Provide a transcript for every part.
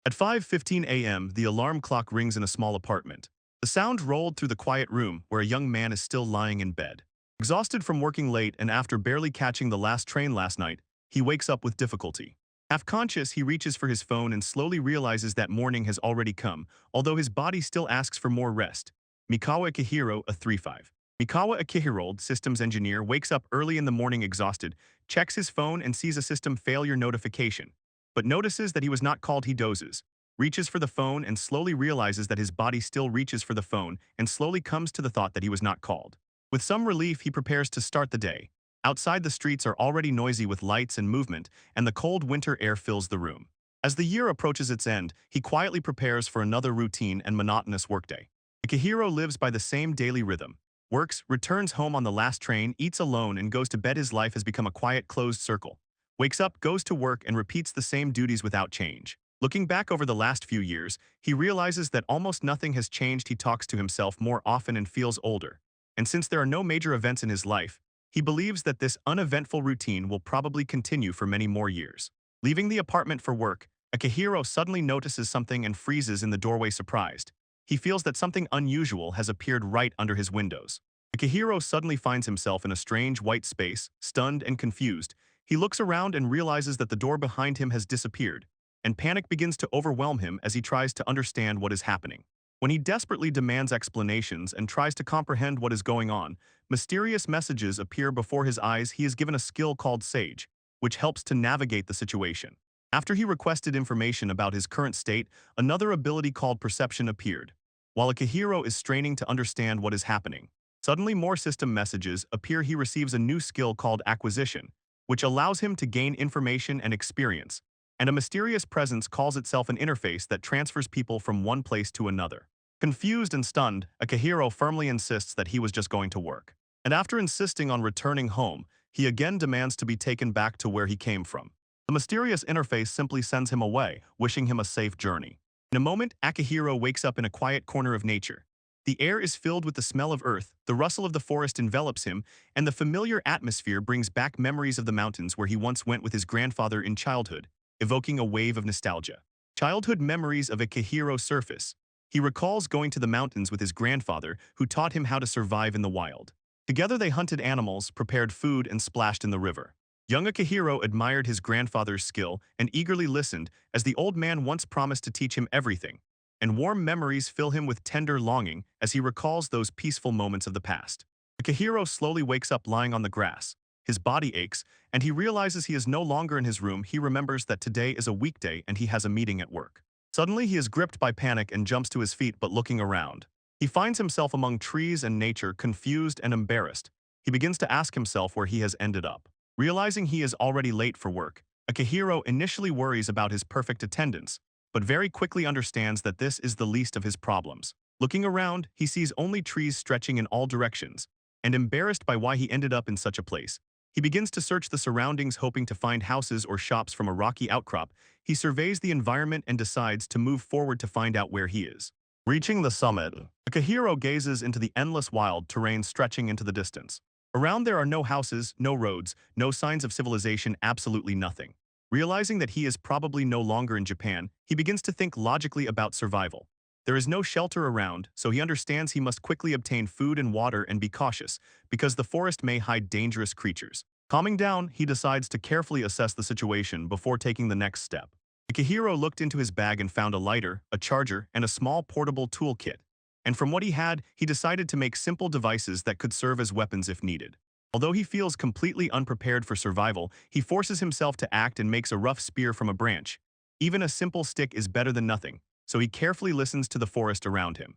At 5:15 a.m., the alarm clock rings in a small apartment. The sound rolled through the quiet room where a young man is still lying in bed. Exhausted from working late and after barely catching the last train last night, he wakes up with difficulty. Half-conscious, he reaches for his phone and slowly realizes that morning has already come, although his body still asks for more rest. Mikawa Akihiro, a 3-5. Mikawa Akihiro, systems engineer, wakes up early in the morning exhausted, checks his phone and sees a system failure notification, but notices that he was not called. He dozes, reaches for the phone and slowly realizes that his body still reaches for the phone and slowly comes to the thought that he was not called. With some relief, he prepares to start the day. Outside, the streets are already noisy with lights and movement, and the cold winter air fills the room. As the year approaches its end, he quietly prepares for another routine and monotonous workday. Akihiro lives by the same daily rhythm. Works, returns home on the last train, eats alone, and goes to bed. His life has become a quiet, closed circle. Wakes up, goes to work, and repeats the same duties without change. Looking back over the last few years, he realizes that almost nothing has changed. He talks to himself more often and feels older. And since there are no major events in his life, he believes that this uneventful routine will probably continue for many more years. Leaving the apartment for work, Akihiro suddenly notices something and freezes in the doorway, surprised. He feels that something unusual has appeared right under his windows. Akihiro suddenly finds himself in a strange white space, stunned and confused. He looks around and realizes that the door behind him has disappeared, and panic begins to overwhelm him as he tries to understand what is happening. When he desperately demands explanations and tries to comprehend what is going on, mysterious messages appear before his eyes. He is given a skill called Sage, which helps to navigate the situation. After he requested information about his current state, another ability called Perception appeared. While Akihiro is straining to understand what is happening, suddenly more system messages appear. He receives a new skill called Acquisition, which allows him to gain information and experience, and a mysterious presence calls itself an interface that transfers people from one place to another. Confused and stunned, Akihiro firmly insists that he was just going to work. And after insisting on returning home, he again demands to be taken back to where he came from. The mysterious interface simply sends him away, wishing him a safe journey. In a moment, Akihiro wakes up in a quiet corner of nature. The air is filled with the smell of earth, the rustle of the forest envelops him, and the familiar atmosphere brings back memories of the mountains where he once went with his grandfather in childhood, evoking a wave of nostalgia. Childhood memories of Akihiro surface. He recalls going to the mountains with his grandfather, who taught him how to survive in the wild. Together they hunted animals, prepared food, and splashed in the river. Young Akihiro admired his grandfather's skill and eagerly listened, as the old man once promised to teach him everything. And warm memories fill him with tender longing as he recalls those peaceful moments of the past. Akihiro slowly wakes up lying on the grass. His body aches, and he realizes he is no longer in his room. He remembers that today is a weekday and he has a meeting at work. Suddenly, he is gripped by panic and jumps to his feet, but looking around, he finds himself among trees and nature, confused and embarrassed. He begins to ask himself where he has ended up. Realizing he is already late for work, Akihiro initially worries about his perfect attendance, but very quickly understands that this is the least of his problems. Looking around, he sees only trees stretching in all directions, and embarrassed by why he ended up in such a place, he begins to search the surroundings, hoping to find houses or shops. From a rocky outcrop, he surveys the environment and decides to move forward to find out where he is. Reaching the summit, Akihiro gazes into the endless wild terrain stretching into the distance. Around there are no houses, no roads, no signs of civilization, absolutely nothing. Realizing that he is probably no longer in Japan, he begins to think logically about survival. There is no shelter around, so he understands he must quickly obtain food and water and be cautious, because the forest may hide dangerous creatures. Calming down, he decides to carefully assess the situation before taking the next step. Akihiro looked into his bag and found a lighter, a charger, and a small portable toolkit. And from what he had, he decided to make simple devices that could serve as weapons if needed. Although he feels completely unprepared for survival, he forces himself to act and makes a rough spear from a branch. Even a simple stick is better than nothing, so he carefully listens to the forest around him.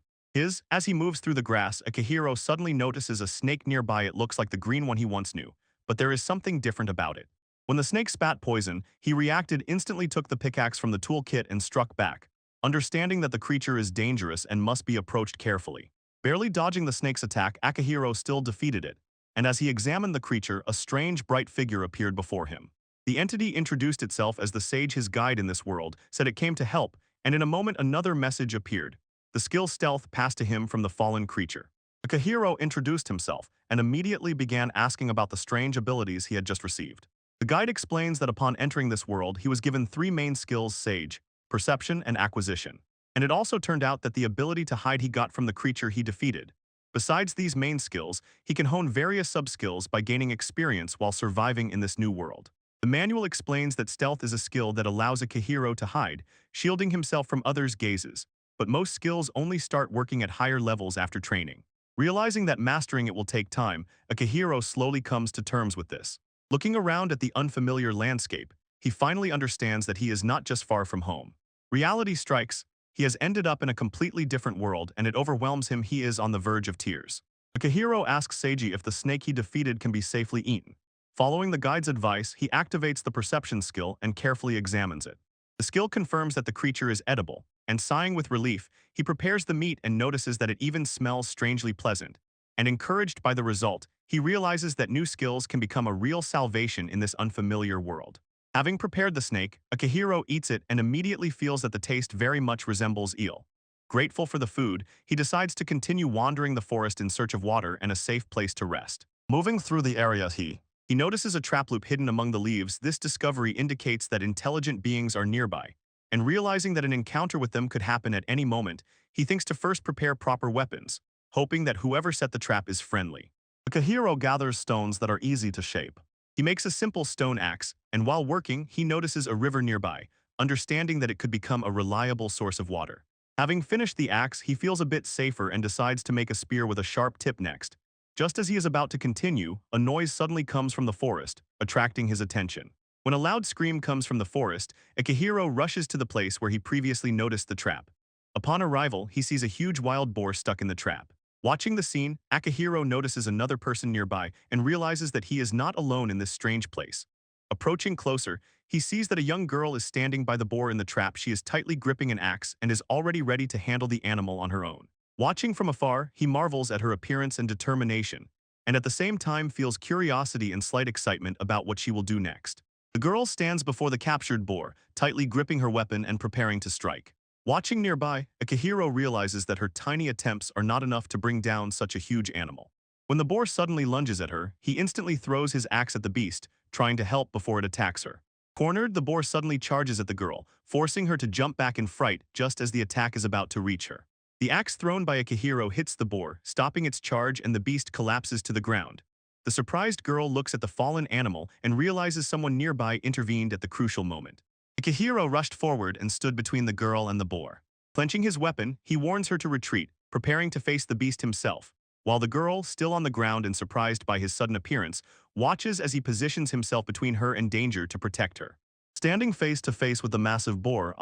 As he moves through the grass, Akihiro suddenly notices a snake nearby. It looks like the green one he once knew, but there is something different about it. When the snake spat poison, he reacted instantly, took the pickaxe from the toolkit and struck back, understanding that the creature is dangerous and must be approached carefully. Barely dodging the snake's attack, Akihiro still defeated it, and as he examined the creature, a strange bright figure appeared before him. The entity introduced itself as the sage, his guide in this world, said it came to help, and in a moment another message appeared. The skill Stealth passed to him from the fallen creature. Akihiro introduced himself and immediately began asking about the strange abilities he had just received. The guide explains that upon entering this world, he was given 3 main skills: Sage, perception, and acquisition. And it also turned out that the ability to hide he got from the creature he defeated. Besides these main skills, he can hone various sub-skills by gaining experience while surviving in this new world. The manual explains that stealth is a skill that allows a Akihiro to hide, shielding himself from others' gazes, but most skills only start working at higher levels after training. Realizing that mastering it will take time, Akihiro slowly comes to terms with this. Looking around at the unfamiliar landscape, he finally understands that he is not just far from home. Reality strikes. He has ended up in a completely different world and it overwhelms him. He is on the verge of tears. Akihiro asks Seiji if the snake he defeated can be safely eaten. Following the guide's advice, he activates the perception skill and carefully examines it. The skill confirms that the creature is edible, and sighing with relief, he prepares the meat and notices that it even smells strangely pleasant. And encouraged by the result, he realizes that new skills can become a real salvation in this unfamiliar world. Having prepared the snake, Akihiro eats it and immediately feels that the taste very much resembles eel. Grateful for the food, he decides to continue wandering the forest in search of water and a safe place to rest. Moving through the area, he notices a trap loop hidden among the leaves. This discovery indicates that intelligent beings are nearby, and realizing that an encounter with them could happen at any moment, he thinks to first prepare proper weapons, hoping that whoever set the trap is friendly. Akihiro gathers stones that are easy to shape. He makes a simple stone axe, and while working, he notices a river nearby, understanding that it could become a reliable source of water. Having finished the axe, he feels a bit safer and decides to make a spear with a sharp tip next. Just as he is about to continue, a noise suddenly comes from the forest, attracting his attention. When a loud scream comes from the forest, Akihiro rushes to the place where he previously noticed the trap. Upon arrival, he sees a huge wild boar stuck in the trap. Watching the scene, Akihiro notices another person nearby and realizes that he is not alone in this strange place. Approaching closer, he sees that a young girl is standing by the boar in the trap. She is tightly gripping an axe and is already ready to handle the animal on her own. Watching from afar, he marvels at her appearance and determination, and at the same time feels curiosity and slight excitement about what she will do next. The girl stands before the captured boar, tightly gripping her weapon and preparing to strike. Watching nearby, Akihiro realizes that her tiny attempts are not enough to bring down such a huge animal. When the boar suddenly lunges at her, he instantly throws his axe at the beast, trying to help before it attacks her. Cornered, the boar suddenly charges at the girl, forcing her to jump back in fright just as the attack is about to reach her. The axe thrown by Akihiro hits the boar, stopping its charge, and the beast collapses to the ground. The surprised girl looks at the fallen animal and realizes someone nearby intervened at the crucial moment. Akihiro rushed forward and stood between the girl and the boar. Clenching his weapon, he warns her to retreat, preparing to face the beast himself, while the girl, still on the ground and surprised by his sudden appearance, watches as he positions himself between her and danger to protect her. Standing face to face with the massive boar,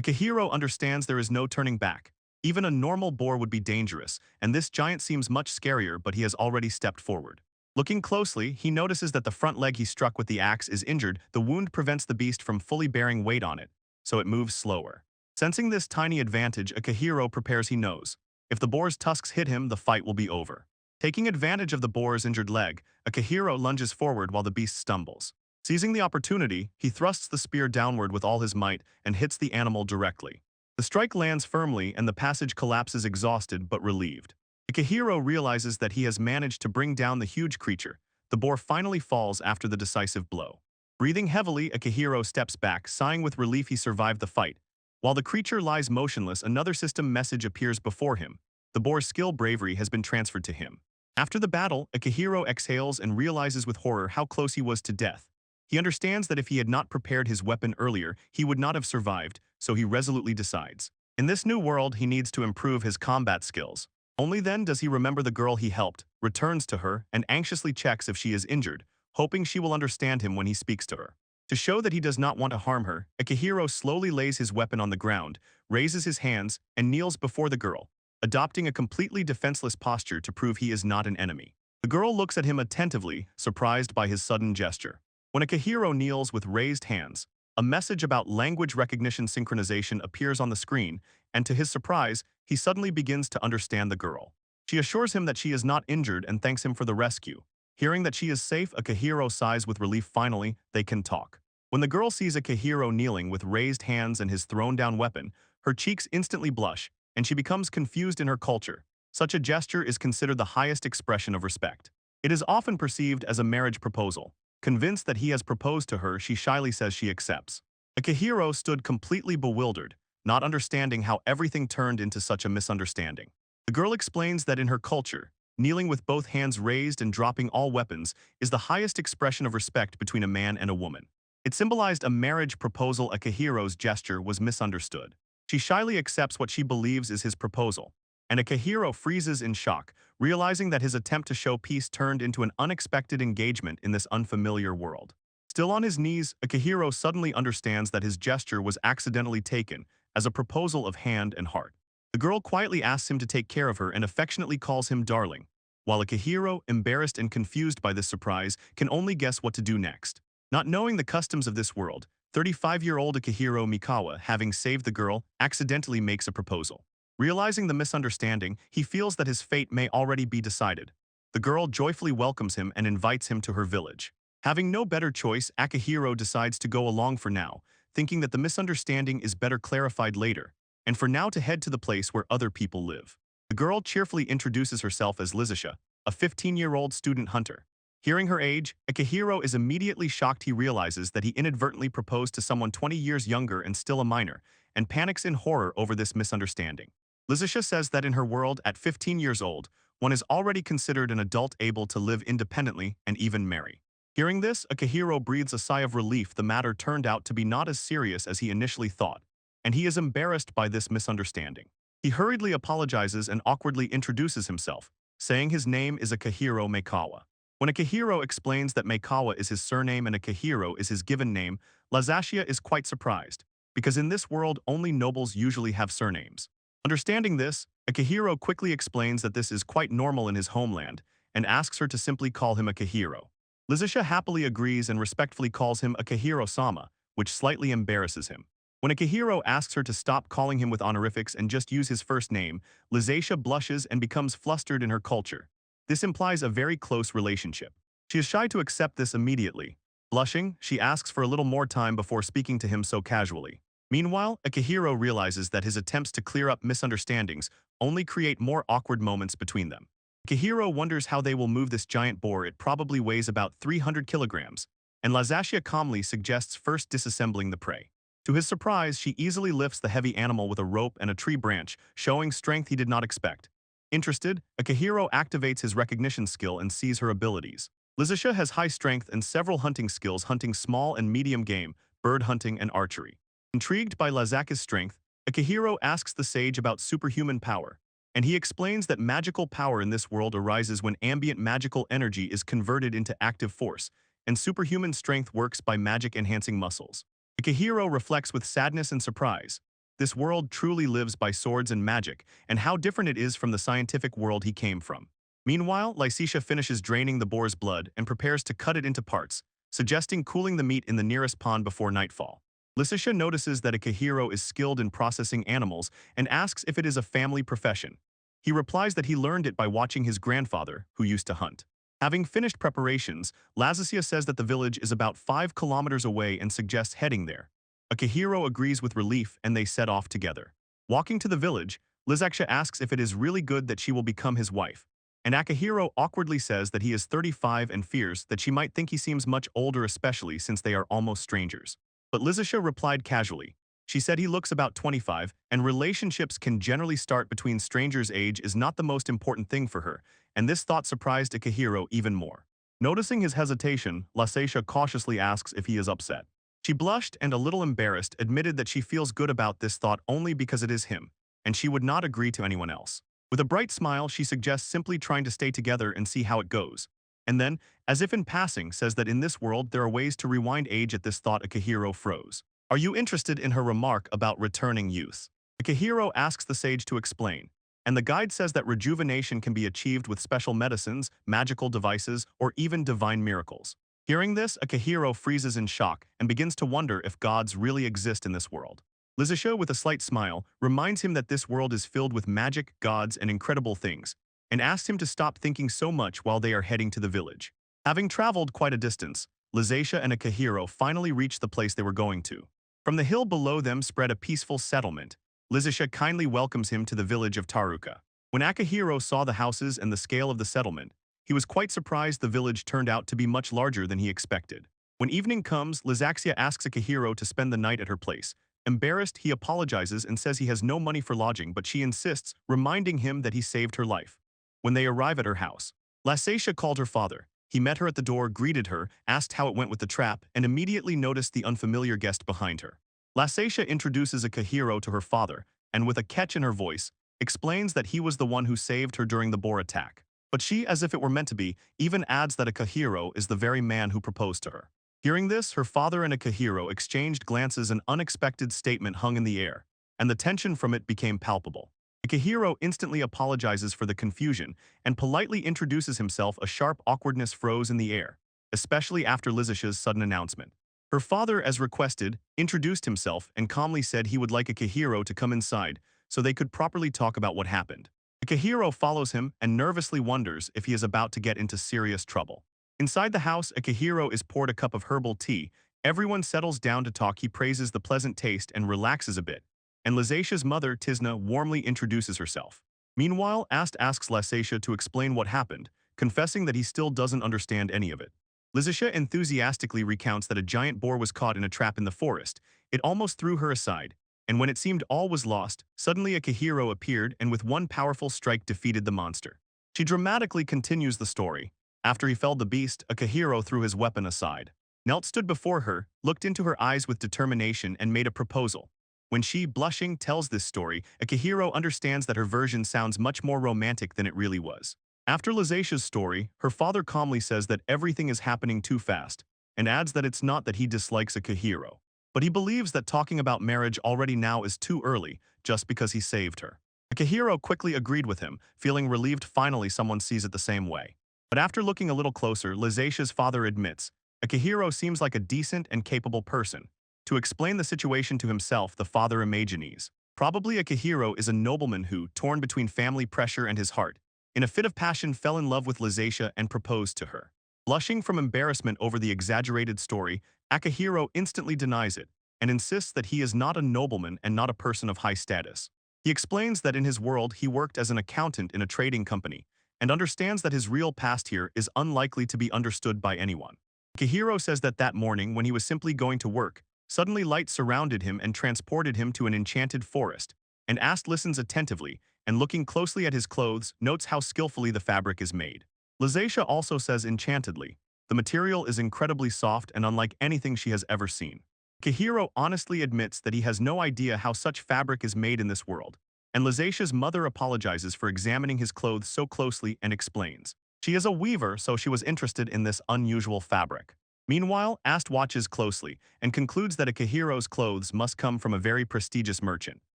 Akihiro understands there is no turning back. Even a normal boar would be dangerous, and this giant seems much scarier, but he has already stepped forward. Looking closely, he notices that the front leg he struck with the axe is injured. The wound prevents the beast from fully bearing weight on it, so it moves slower. Sensing this tiny advantage, Akihiro prepares. He knows if the boar's tusks hit him, the fight will be over. Taking advantage of the boar's injured leg, Akihiro lunges forward while the beast stumbles. Seizing the opportunity, he thrusts the spear downward with all his might and hits the animal directly. The strike lands firmly and the passage collapses, exhausted but relieved. Akihiro realizes that he has managed to bring down the huge creature. The boar finally falls after the decisive blow. Breathing heavily, Akihiro steps back, sighing with relief he survived the fight. While the creature lies motionless, another system message appears before him. The boar's skill bravery has been transferred to him. After the battle, Akihiro exhales and realizes with horror how close he was to death. He understands that if he had not prepared his weapon earlier, he would not have survived, so he resolutely decides. In this new world, he needs to improve his combat skills. Only then does he remember the girl he helped, returns to her, and anxiously checks if she is injured, hoping she will understand him when he speaks to her. To show that he does not want to harm her, Akihiro slowly lays his weapon on the ground, raises his hands, and kneels before the girl, adopting a completely defenseless posture to prove he is not an enemy. The girl looks at him attentively, surprised by his sudden gesture. When Akihiro kneels with raised hands, a message about language recognition synchronization appears on the screen, and to his surprise, he suddenly begins to understand the girl. She assures him that she is not injured and thanks him for the rescue. Hearing that she is safe, Akihiro sighs with relief. Finally, they can talk. When the girl sees Akihiro kneeling with raised hands and his thrown-down weapon, her cheeks instantly blush, and she becomes confused in her culture. Such a gesture is considered the highest expression of respect. It is often perceived as a marriage proposal. Convinced that he has proposed to her, she shyly says she accepts. Akihiro stood completely bewildered, not understanding how everything turned into such a misunderstanding. The girl explains that in her culture, kneeling with both hands raised and dropping all weapons is the highest expression of respect between a man and a woman. It symbolized a marriage proposal. Akihiro's gesture was misunderstood. She shyly accepts what she believes is his proposal, and Akihiro freezes in shock, realizing that his attempt to show peace turned into an unexpected engagement in this unfamiliar world. Still on his knees, Akihiro suddenly understands that his gesture was accidentally taken as a proposal of hand and heart. The girl quietly asks him to take care of her and affectionately calls him darling, while Akihiro, embarrassed and confused by this surprise, can only guess what to do next. Not knowing the customs of this world, 35-year-old Akihiro Mikawa, having saved the girl, accidentally makes a proposal. Realizing the misunderstanding, he feels that his fate may already be decided. The girl joyfully welcomes him and invites him to her village. Having no better choice, Akihiro decides to go along for now, thinking that the misunderstanding is better clarified later, and for now to head to the place where other people live. The girl cheerfully introduces herself as Lizisha, a 15-year-old student hunter. Hearing her age, Akihiro is immediately shocked. He realizes that he inadvertently proposed to someone 20 years younger and still a minor, and panics in horror over this misunderstanding. Lizisha says that in her world, at 15 years old, one is already considered an adult able to live independently and even marry. Hearing this, Akihiro breathes a sigh of relief. The matter turned out to be not as serious as he initially thought, and he is embarrassed by this misunderstanding. He hurriedly apologizes and awkwardly introduces himself, saying his name is Akihiro Meikawa. When Akihiro explains that Meikawa is his surname and Akihiro is his given name, Lazashia is quite surprised, because in this world only nobles usually have surnames. Understanding this, Akihiro quickly explains that this is quite normal in his homeland, and asks her to simply call him Akihiro. Lizisha happily agrees and respectfully calls him Akihiro-sama, which slightly embarrasses him. When Akihiro asks her to stop calling him with honorifics and just use his first name, Lizisha blushes and becomes flustered. In her culture, this implies a very close relationship. She is shy to accept this immediately. Blushing, she asks for a little more time before speaking to him so casually. Meanwhile, Akihiro realizes that his attempts to clear up misunderstandings only create more awkward moments between them. Akihiro wonders how they will move this giant boar. It probably weighs about 300 kilograms, and Lazashia calmly suggests first disassembling the prey. To his surprise, she easily lifts the heavy animal with a rope and a tree branch, showing strength he did not expect. Interested, Akihiro activates his recognition skill and sees her abilities. Lizisha has high strength and several hunting skills, hunting small and medium game, bird hunting, and archery. Intrigued by Lazaka's strength, Akihiro asks the sage about superhuman power, and he explains that magical power in this world arises when ambient magical energy is converted into active force, and superhuman strength works by magic-enhancing muscles. Akihiro reflects with sadness and surprise. This world truly lives by swords and magic, and how different it is from the scientific world he came from. Meanwhile, Lysisha finishes draining the boar's blood and prepares to cut it into parts, suggesting cooling the meat in the nearest pond before nightfall. Lysisha notices that Akihiro is skilled in processing animals and asks if it is a family profession. He replies that he learned it by watching his grandfather, who used to hunt. Having finished preparations, Lazashia says that the village is about 5 kilometers away and suggests heading there. Akihiro agrees with relief and they set off together. Walking to the village, Lazashia asks if it is really good that she will become his wife, and Akihiro awkwardly says that he is 35 and fears that she might think he seems much older, especially since they are almost strangers. But Lizisha replied casually. She said he looks about 25, and relationships can generally start between strangers. Age is not the most important thing for her, and this thought surprised Akihiro even more. Noticing his hesitation, Lazashia cautiously asks if he is upset. She blushed and, a little embarrassed, admitted that she feels good about this thought only because it is him, and she would not agree to anyone else. With a bright smile, she suggests simply trying to stay together and see how it goes. And then, as if in passing, says that in this world there are ways to rewind age. At this thought, Akihiro froze. Are you interested in her remark about returning youth? Akihiro asks the sage to explain, and the guide says that rejuvenation can be achieved with special medicines, magical devices, or even divine miracles. Hearing this, Akihiro freezes in shock and begins to wonder if gods really exist in this world. Lizisha, with a slight smile, reminds him that this world is filled with magic, gods, and incredible things, and asks him to stop thinking so much while they are heading to the village. Having traveled quite a distance, Lazashia and Akihiro finally reach the place they were going to. From the hill below them spread a peaceful settlement. Lizisha kindly welcomes him to the village of Taruka. When Akihiro saw the houses and the scale of the settlement, he was quite surprised. The village turned out to be much larger than he expected. When evening comes, Lizaxia asks Akihiro to spend the night at her place. Embarrassed, he apologizes and says he has no money for lodging, but she insists, reminding him that he saved her life. When they arrive at her house, Lasatia called her father. He met her at the door, greeted her, asked how it went with the trap, and immediately noticed the unfamiliar guest behind her. Lasatia introduces Akihiro to her father, and with a catch in her voice, explains that he was the one who saved her during the boar attack. But she, as if it were meant to be, even adds that Akihiro is the very man who proposed to her. Hearing this, her father and Akihiro exchanged glances. An unexpected statement hung in the air, and the tension from it became palpable. Akihiro instantly apologizes for the confusion and politely introduces himself. A sharp awkwardness froze in the air, especially after Lizisha's sudden announcement. Her father, as requested, introduced himself and calmly said he would like Akihiro to come inside so they could properly talk about what happened. Akihiro follows him and nervously wonders if he is about to get into serious trouble. Inside the house, Akihiro is poured a cup of herbal tea. Everyone settles down to talk. He praises the pleasant taste and relaxes a bit, and Lizasia's mother, Tisna, warmly introduces herself. Meanwhile, asks Lasatia to explain what happened, confessing that he still doesn't understand any of it. Lizasia enthusiastically recounts that a giant boar was caught in a trap in the forest. It almost threw her aside, and when it seemed all was lost, suddenly Akihiro appeared and with one powerful strike defeated the monster. She dramatically continues the story. After he felled the beast, Akihiro threw his weapon aside, knelt, stood before her, looked into her eyes with determination, and made a proposal. When she, blushing, tells this story, Akihiro understands that her version sounds much more romantic than it really was. After Lizasia's story, her father calmly says that everything is happening too fast, and adds that it's not that he dislikes Akihiro, but he believes that talking about marriage already now is too early, just because he saved her. Akihiro quickly agreed with him, feeling relieved finally someone sees it the same way. But after looking a little closer, Lizasia's father admits, Akihiro seems like a decent and capable person. To explain the situation to himself, the father imagines, probably Akihiro is a nobleman who, torn between family pressure and his heart, in a fit of passion fell in love with Lizasia and proposed to her. Blushing from embarrassment over the exaggerated story, Akihiro instantly denies it and insists that he is not a nobleman and not a person of high status. He explains that in his world he worked as an accountant in a trading company and understands that his real past here is unlikely to be understood by anyone. Akihiro says that that morning when he was simply going to work, suddenly light surrounded him and transported him to an enchanted forest, and listens attentively, and looking closely at his clothes, notes how skillfully the fabric is made. Lizasia also says enchantedly, the material is incredibly soft and unlike anything she has ever seen. Akihiro honestly admits that he has no idea how such fabric is made in this world, and Lizasia's mother apologizes for examining his clothes so closely and explains. She is a weaver, so she was interested in this unusual fabric. Meanwhile, watches closely and concludes that Akihiro's clothes must come from a very prestigious merchant.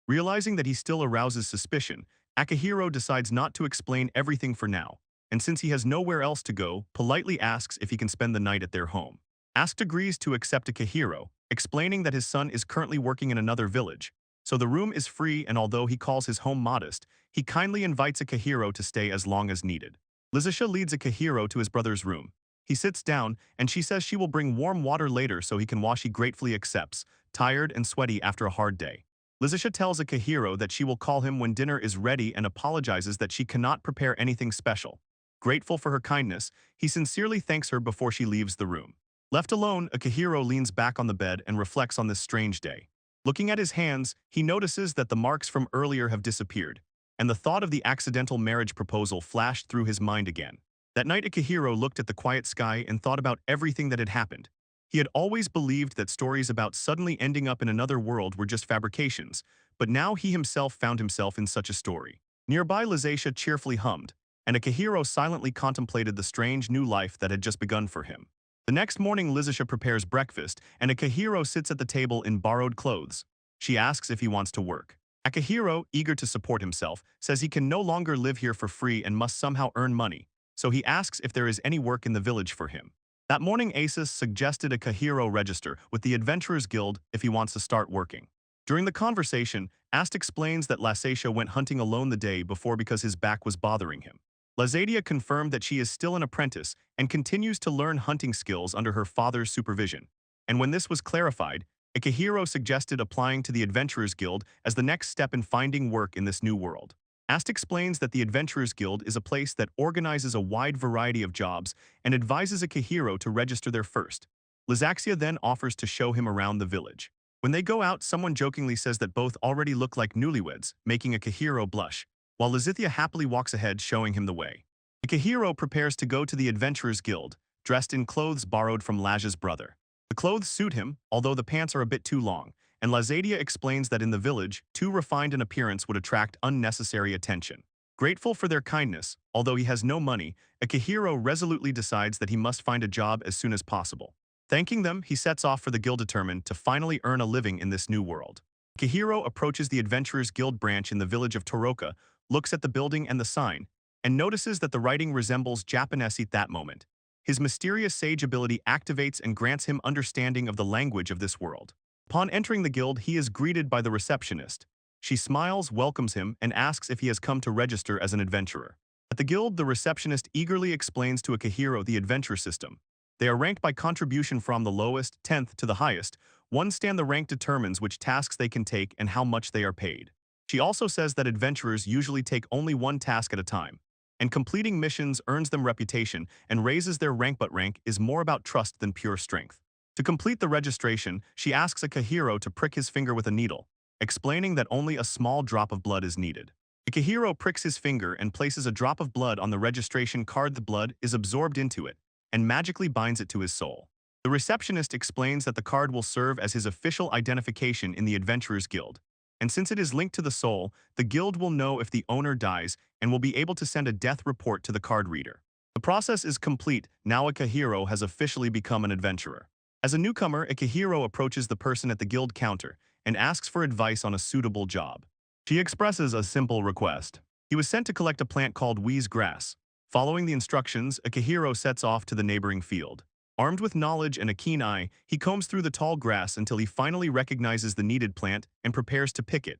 Realizing that he still arouses suspicion, Akihiro decides not to explain everything for now, and since he has nowhere else to go, politely asks if he can spend the night at their home. Agrees to accept Akihiro, explaining that his son is currently working in another village, so the room is free, and although he calls his home modest, he kindly invites Akihiro to stay as long as needed. Lizasia leads Akihiro to his brother's room. He sits down, and she says she will bring warm water later so he can wash. He gratefully accepts, tired and sweaty after a hard day. Lizasia tells Akihiro that she will call him when dinner is ready and apologizes that she cannot prepare anything special. Grateful for her kindness, he sincerely thanks her before she leaves the room. Left alone, Akihiro leans back on the bed and reflects on this strange day. Looking at his hands, he notices that the marks from earlier have disappeared, and the thought of the accidental marriage proposal flashed through his mind again. That night, Akihiro looked at the quiet sky and thought about everything that had happened. He had always believed that stories about suddenly ending up in another world were just fabrications, but now he himself found himself in such a story. Nearby, Lizasia cheerfully hummed, and Akihiro silently contemplated the strange new life that had just begun for him. The next morning, Lizasia prepares breakfast, and Akihiro sits at the table in borrowed clothes. She asks if he wants to work. Akihiro, eager to support himself, says he can no longer live here for free and must somehow earn money, so he asks if there is any work in the village for him. That morning, Asus suggested Akihiro register with the Adventurers Guild if he wants to start working. During the conversation, explains that Lasatia went hunting alone the day before because his back was bothering him. Lazadia confirmed that she is still an apprentice and continues to learn hunting skills under her father's supervision. And when this was clarified, Akihiro suggested applying to the Adventurers Guild as the next step in finding work in this new world. Explains that the Adventurers Guild is a place that organizes a wide variety of jobs and advises Akihiro to register there first. Lysaxia then offers to show him around the village. When they go out, someone jokingly says that both already look like newlyweds, making Akihiro blush, while Lysithia happily walks ahead showing him the way. Akihiro prepares to go to the Adventurers Guild, dressed in clothes borrowed from Laj's brother. The clothes suit him, although the pants are a bit too long, and Lysadia explains that in the village, too refined an appearance would attract unnecessary attention. Grateful for their kindness, although he has no money, Akihiro resolutely decides that he must find a job as soon as possible. Thanking them, he sets off for the guild determined to finally earn a living in this new world. Akihiro approaches the Adventurers Guild branch in the village of Toroka, looks at the building and the sign, and notices that the writing resembles Japanese at that moment. His mysterious sage ability activates and grants him understanding of the language of this world. Upon entering the guild, he is greeted by the receptionist. She smiles, welcomes him, and asks if he has come to register as an adventurer. At the guild, the receptionist eagerly explains to Akihiro the adventure system. They are ranked by contribution from the lowest, 10th, to the highest. One stand the rank determines which tasks they can take and how much they are paid. She also says that adventurers usually take only one task at a time, and completing missions earns them reputation and raises their rank, but rank is more about trust than pure strength. To complete the registration, she asks Akihiro to prick his finger with a needle, explaining that only a small drop of blood is needed. Akihiro pricks his finger and places a drop of blood on the registration card. The blood is absorbed into it and magically binds it to his soul. The receptionist explains that the card will serve as his official identification in the Adventurers Guild, and since it is linked to the soul, the guild will know if the owner dies and will be able to send a death report to the card reader. The process is complete. Now Akihiro has officially become an adventurer. As a newcomer, Akihiro approaches the person at the guild counter and asks for advice on a suitable job. She expresses a simple request. He was sent to collect a plant called wheeze grass. Following the instructions, Akihiro sets off to the neighboring field. Armed with knowledge and a keen eye, he combs through the tall grass until he finally recognizes the needed plant and prepares to pick it.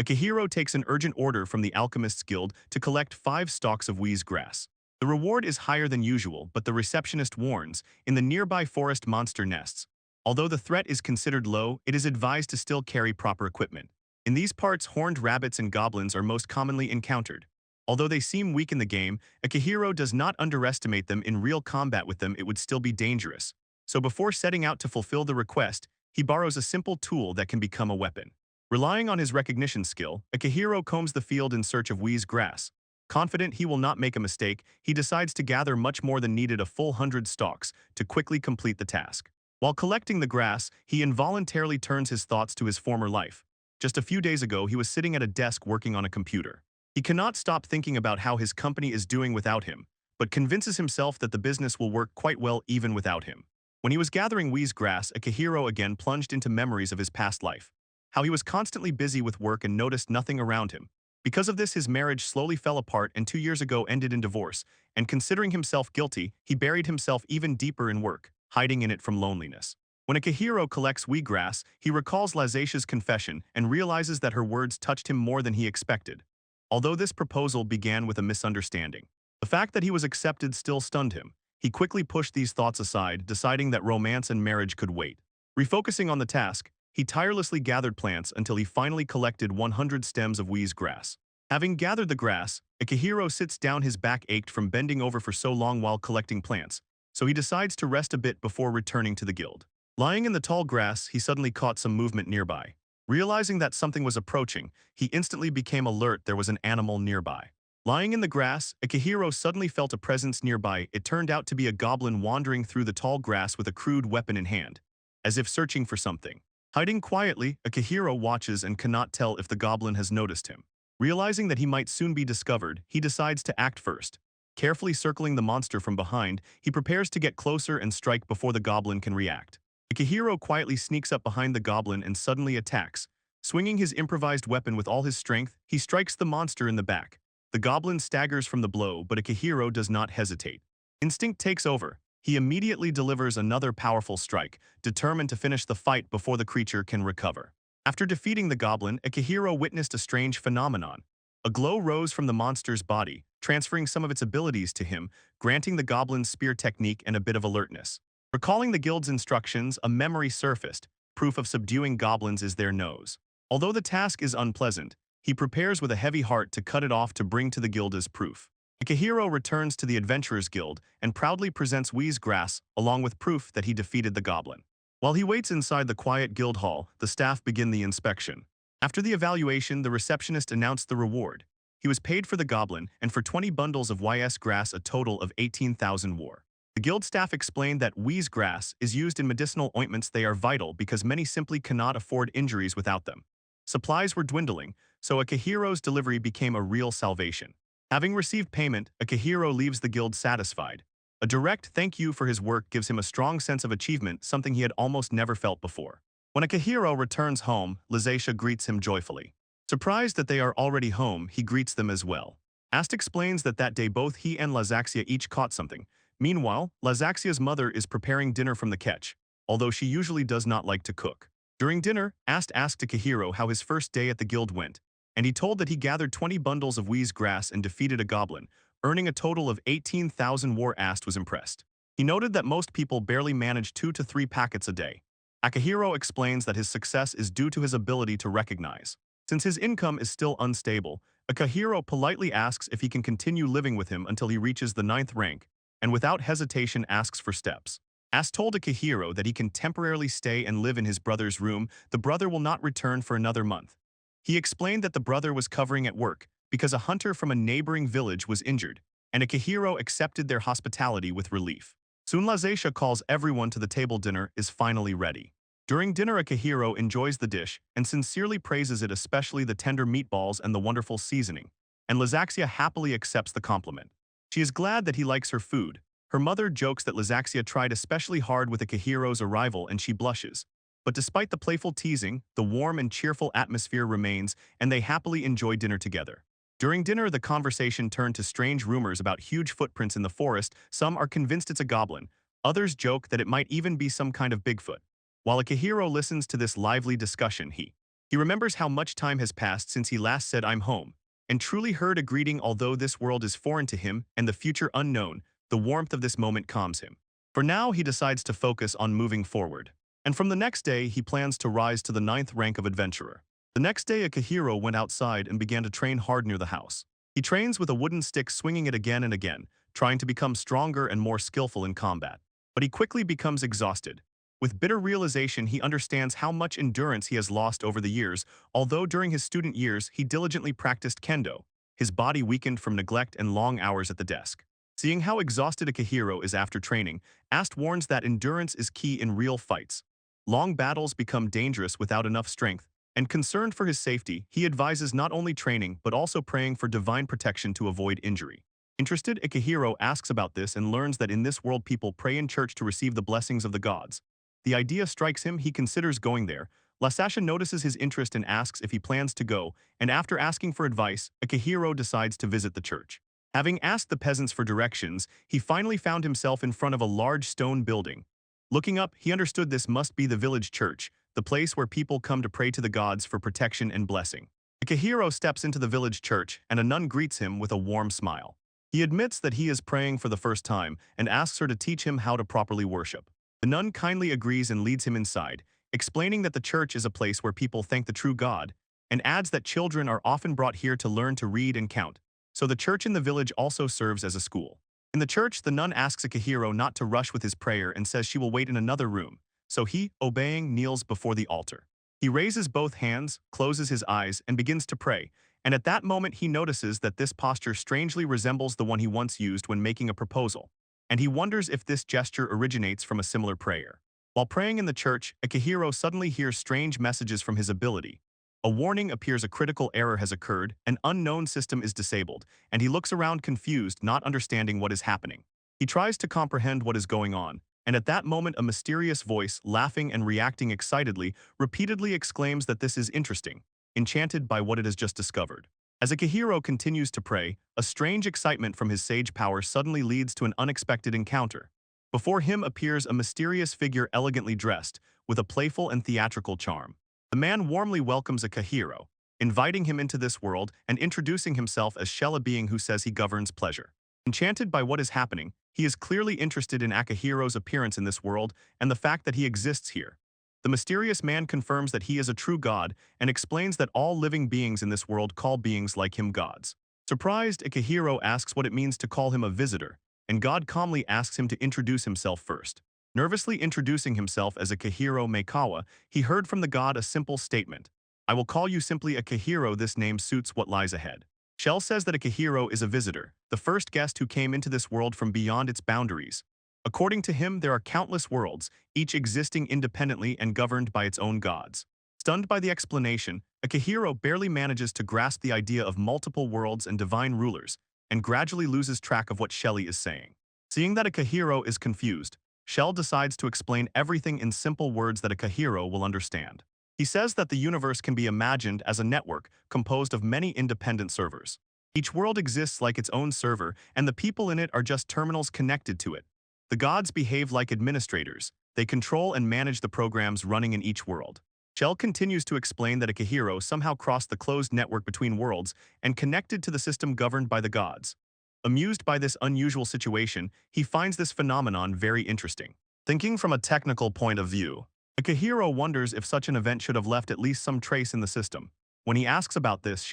Akihiro takes an urgent order from the Alchemists Guild to collect 5 stalks of wheeze grass. The reward is higher than usual, but the receptionist warns, in the nearby forest monster nests. Although the threat is considered low, it is advised to still carry proper equipment. In these parts, horned rabbits and goblins are most commonly encountered. Although they seem weak in the game, Akihiro does not underestimate them. In real combat with them, it would still be dangerous. So before setting out to fulfill the request, he borrows a simple tool that can become a weapon. Relying on his recognition skill, Akihiro combs the field in search of wheeze grass. Confident he will not make a mistake, he decides to gather much more than needed, a full 100 stalks, to quickly complete the task. While collecting the grass, he involuntarily turns his thoughts to his former life. Just a few days ago, he was sitting at a desk working on a computer. He cannot stop thinking about how his company is doing without him, but convinces himself that the business will work quite well even without him. When he was gathering wheeze grass, Akihiro again plunged into memories of his past life. How he was constantly busy with work and noticed nothing around him. Because of this, his marriage slowly fell apart and 2 years ago ended in divorce, and considering himself guilty, he buried himself even deeper in work, hiding in it from loneliness. When Akihiro collects wheatgrass, he recalls Lysatia's confession and realizes that her words touched him more than he expected. Although this proposal began with a misunderstanding, the fact that he was accepted still stunned him. He quickly pushed these thoughts aside, deciding that romance and marriage could wait. Refocusing on the task, he tirelessly gathered plants until he finally collected 100 stems of wheeze grass. Having gathered the grass, Akihiro sits down. His back ached from bending over for so long while collecting plants, so he decides to rest a bit before returning to the guild. Lying in the tall grass, he suddenly caught some movement nearby. Realizing that something was approaching, he instantly became alert. There was an animal nearby. Lying in the grass, Akihiro suddenly felt a presence nearby. It turned out to be a goblin wandering through the tall grass with a crude weapon in hand, as if searching for something. Hiding quietly, Akihiro watches and cannot tell if the goblin has noticed him. Realizing that he might soon be discovered, he decides to act first. Carefully circling the monster from behind, he prepares to get closer and strike before the goblin can react. Akihiro quietly sneaks up behind the goblin and suddenly attacks. Swinging his improvised weapon with all his strength, he strikes the monster in the back. The goblin staggers from the blow, but Akihiro does not hesitate. Instinct takes over. He immediately delivers another powerful strike, determined to finish the fight before the creature can recover. After defeating the goblin, Akihiro witnessed a strange phenomenon. A glow rose from the monster's body, transferring some of its abilities to him, granting the goblin's spear technique and a bit of alertness. Recalling the guild's instructions, a memory surfaced. Proof of subduing goblins is their nose. Although the task is unpleasant, he prepares with a heavy heart to cut it off to bring to the guild as proof. Akihiro returns to the Adventurers Guild and proudly presents Wee's grass along with proof that he defeated the goblin. While he waits inside the quiet guild hall, the staff begin the inspection. After the evaluation, the receptionist announced the reward. He was paid for the goblin and for 20 bundles of YS grass, a total of 18,000 war. The guild staff explained that Wee's grass is used in medicinal ointments. They are vital because many simply cannot afford injuries without them. Supplies were dwindling, so Akihiro's delivery became a real salvation. Having received payment, Akihiro leaves the guild satisfied. A direct thank you for his work gives him a strong sense of achievement, something he had almost never felt before. When Akihiro returns home, Lazacia greets him joyfully. Surprised that they are already home, he greets them as well. Ast explains that day both he and Lazacia each caught something. Meanwhile, Lazacia's mother is preparing dinner from the catch, although she usually does not like to cook. During dinner, Ast asked Akihiro how his first day at the guild went, and he told that he gathered 20 bundles of Wee's grass and defeated a goblin, earning a total of 18,000 war. Ast was impressed. He noted that most people barely manage 2 to 3 packets a day. Akihiro explains that his success is due to his ability to recognize. Since his income is still unstable, Akihiro politely asks if he can continue living with him until he reaches the 9th rank, and without hesitation asks for steps. Ast told Akihiro that he can temporarily stay and live in his brother's room. The brother will not return for another month. He explained that the brother was covering at work because a hunter from a neighboring village was injured, and Akihiro accepted their hospitality with relief. Soon Lazacia calls everyone to the table. Dinner is finally ready. During dinner, Akihiro enjoys the dish and sincerely praises it, especially the tender meatballs and the wonderful seasoning, and Lazacia happily accepts the compliment. She is glad that he likes her food. Her mother jokes that Lazacia tried especially hard with Akihiro's arrival and she blushes. But despite the playful teasing, the warm and cheerful atmosphere remains, and they happily enjoy dinner together. During dinner, the conversation turned to strange rumors about huge footprints in the forest. Some are convinced it's a goblin. Others joke that it might even be some kind of Bigfoot. While Akihiro listens to this lively discussion, he remembers how much time has passed since he last said "I'm home," and truly heard a greeting. Although this world is foreign to him and the future unknown, the warmth of this moment calms him. For now, he decides to focus on moving forward. And from the next day, he plans to rise to the 9th rank of adventurer. The next day, Akihiro went outside and began to train hard near the house. He trains with a wooden stick, swinging it again and again, trying to become stronger and more skillful in combat. But he quickly becomes exhausted. With bitter realization, he understands how much endurance he has lost over the years. Although during his student years, he diligently practiced kendo, his body weakened from neglect and long hours at the desk. Seeing how exhausted Akihiro is after training, Ast warns that endurance is key in real fights. Long battles become dangerous without enough strength, and concerned for his safety, he advises not only training but also praying for divine protection to avoid injury. Interested, Akihiro asks about this and learns that in this world people pray in church to receive the blessings of the gods. The idea strikes him. He considers going there. Lazacia notices his interest and asks if he plans to go, and after asking for advice, Akihiro decides to visit the church. Having asked the peasants for directions, he finally found himself in front of a large stone building. Looking up, he understood this must be the village church, the place where people come to pray to the gods for protection and blessing. Akihiro steps into the village church, and a nun greets him with a warm smile. He admits that he is praying for the first time and asks her to teach him how to properly worship. The nun kindly agrees and leads him inside, explaining that the church is a place where people thank the true God, and adds that children are often brought here to learn to read and count. So the church in the village also serves as a school. In the church, the nun asks Akihiro not to rush with his prayer and says she will wait in another room, so he, obeying, kneels before the altar. He raises both hands, closes his eyes, and begins to pray, and at that moment he notices that this posture strangely resembles the one he once used when making a proposal, and he wonders if this gesture originates from a similar prayer. While praying in the church, Akihiro suddenly hears strange messages from his ability. A warning appears: a critical error has occurred, an unknown system is disabled, and he looks around confused, not understanding what is happening. He tries to comprehend what is going on, and at that moment a mysterious voice, laughing and reacting excitedly, repeatedly exclaims that this is interesting, enchanted by what it has just discovered. As Akihiro continues to pray, a strange excitement from his sage power suddenly leads to an unexpected encounter. Before him appears a mysterious figure elegantly dressed, with a playful and theatrical charm. The man warmly welcomes Akihiro, inviting him into this world and introducing himself as Shell, a being who says he governs pleasure. Enchanted by what is happening, he is clearly interested in Akihiro's appearance in this world and the fact that he exists here. The mysterious man confirms that he is a true god and explains that all living beings in this world call beings like him gods. Surprised, Akihiro asks what it means to call him a visitor, and God calmly asks him to introduce himself first. Nervously introducing himself as Akihiro Meikawa, he heard from the god a simple statement. I will call you simply Akihiro, this name suits what lies ahead. Shell says that Akihiro is a visitor, the first guest who came into this world from beyond its boundaries. According to him, there are countless worlds, each existing independently and governed by its own gods. Stunned by the explanation, Akihiro barely manages to grasp the idea of multiple worlds and divine rulers, and gradually loses track of what Shelley is saying. Seeing that Akihiro is confused, Shell decides to explain everything in simple words that Akihiro will understand. He says that the universe can be imagined as a network composed of many independent servers. Each world exists like its own server, and the people in it are just terminals connected to it. The gods behave like administrators. They control and manage the programs running in each world. Shell continues to explain that Akihiro somehow crossed the closed network between worlds and connected to the system governed by the gods. Amused by this unusual situation, he finds this phenomenon very interesting. Thinking from a technical point of view, Akihiro wonders if such an event should have left at least some trace in the system. When he asks about this,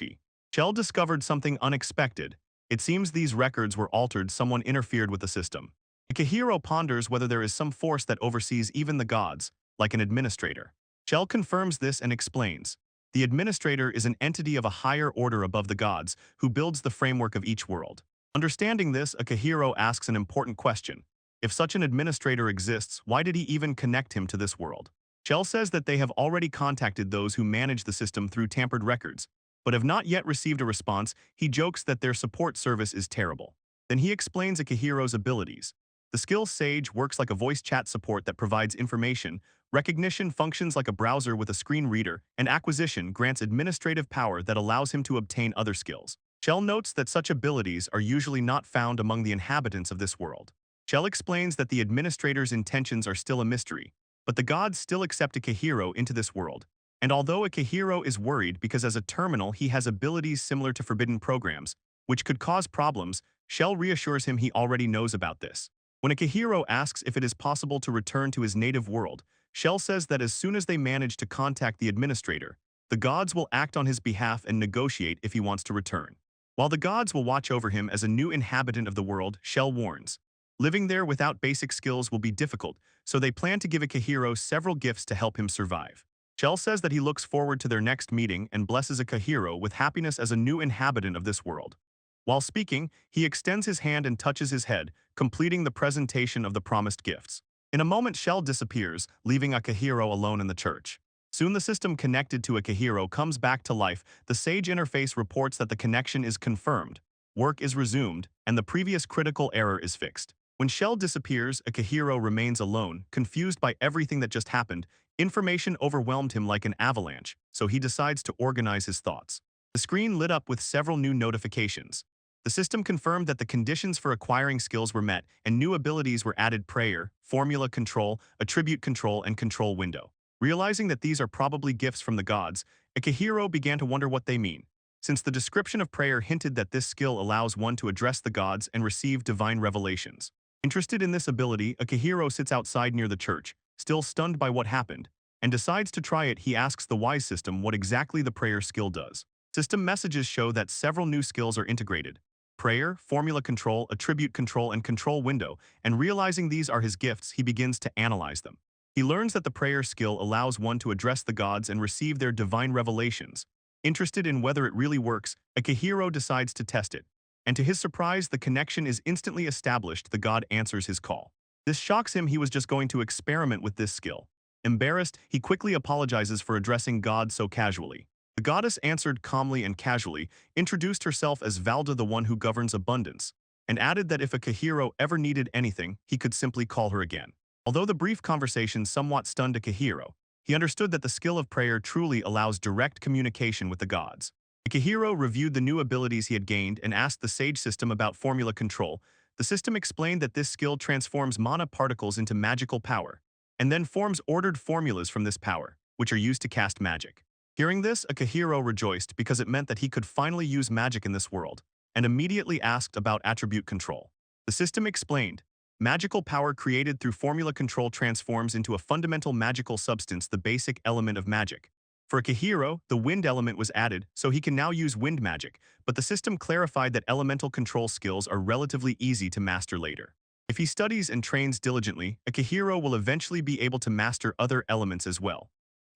Shell discovered something unexpected. It seems these records were altered, someone interfered with the system. Akihiro ponders whether there is some force that oversees even the gods, like an administrator. Shell confirms this and explains. The administrator is an entity of a higher order above the gods who builds the framework of each world. Understanding this, Akihiro asks an important question. If such an administrator exists, why did he even connect him to this world? Shell says that they have already contacted those who manage the system through tampered records, but have not yet received a response. He jokes that their support service is terrible. Then he explains Akihiro's abilities. The skill Sage works like a voice chat support that provides information, recognition functions like a browser with a screen reader, and acquisition grants administrative power that allows him to obtain other skills. Shell notes that such abilities are usually not found among the inhabitants of this world. Shell explains that the administrator's intentions are still a mystery, but the gods still accept Akihiro into this world. And although Akihiro is worried because as a terminal he has abilities similar to forbidden programs, which could cause problems, Shell reassures him he already knows about this. When Akihiro asks if it is possible to return to his native world, Shell says that as soon as they manage to contact the administrator, the gods will act on his behalf and negotiate if he wants to return. While the gods will watch over him as a new inhabitant of the world, Shell warns. Living there without basic skills will be difficult, so they plan to give Akihiro several gifts to help him survive. Shell says that he looks forward to their next meeting and blesses Akihiro with happiness as a new inhabitant of this world. While speaking, he extends his hand and touches his head, completing the presentation of the promised gifts. In a moment, Shell disappears, leaving Akihiro alone in the church. Soon the system connected to Akihiro comes back to life. The Sage interface reports that the connection is confirmed, work is resumed, and the previous critical error is fixed. When Shell disappears, Akihiro remains alone, confused by everything that just happened. Information overwhelmed him like an avalanche, so he decides to organize his thoughts. The screen lit up with several new notifications. The system confirmed that the conditions for acquiring skills were met, and new abilities were added: prayer, formula control, attribute control, and control window. Realizing that these are probably gifts from the gods, Akihiro began to wonder what they mean, since the description of prayer hinted that this skill allows one to address the gods and receive divine revelations. Interested in this ability, Akihiro sits outside near the church, still stunned by what happened, and decides to try it. He asks the wise system what exactly the prayer skill does. System messages show that several new skills are integrated: prayer, formula control, attribute control, and control window, and realizing these are his gifts, he begins to analyze them. He learns that the prayer skill allows one to address the gods and receive their divine revelations. Interested in whether it really works, Akihiro decides to test it. And to his surprise, the connection is instantly established. The god answers his call. This shocks him. He was just going to experiment with this skill. Embarrassed, he quickly apologizes for addressing God so casually. The goddess answered calmly and casually, introduced herself as Valda, the one who governs abundance, and added that if Akihiro ever needed anything, he could simply call her again. Although the brief conversation somewhat stunned Akihiro, he understood that the skill of prayer truly allows direct communication with the gods. Akihiro reviewed the new abilities he had gained and asked the Sage system about formula control. The system explained that this skill transforms mana particles into magical power, and then forms ordered formulas from this power, which are used to cast magic. Hearing this, Akihiro rejoiced because it meant that he could finally use magic in this world, and immediately asked about attribute control. The system explained, magical power created through formula control transforms into a fundamental magical substance, the basic element of magic. For Akihiro, the wind element was added, so he can now use wind magic, but the system clarified that elemental control skills are relatively easy to master later. If he studies and trains diligently, Akihiro will eventually be able to master other elements as well.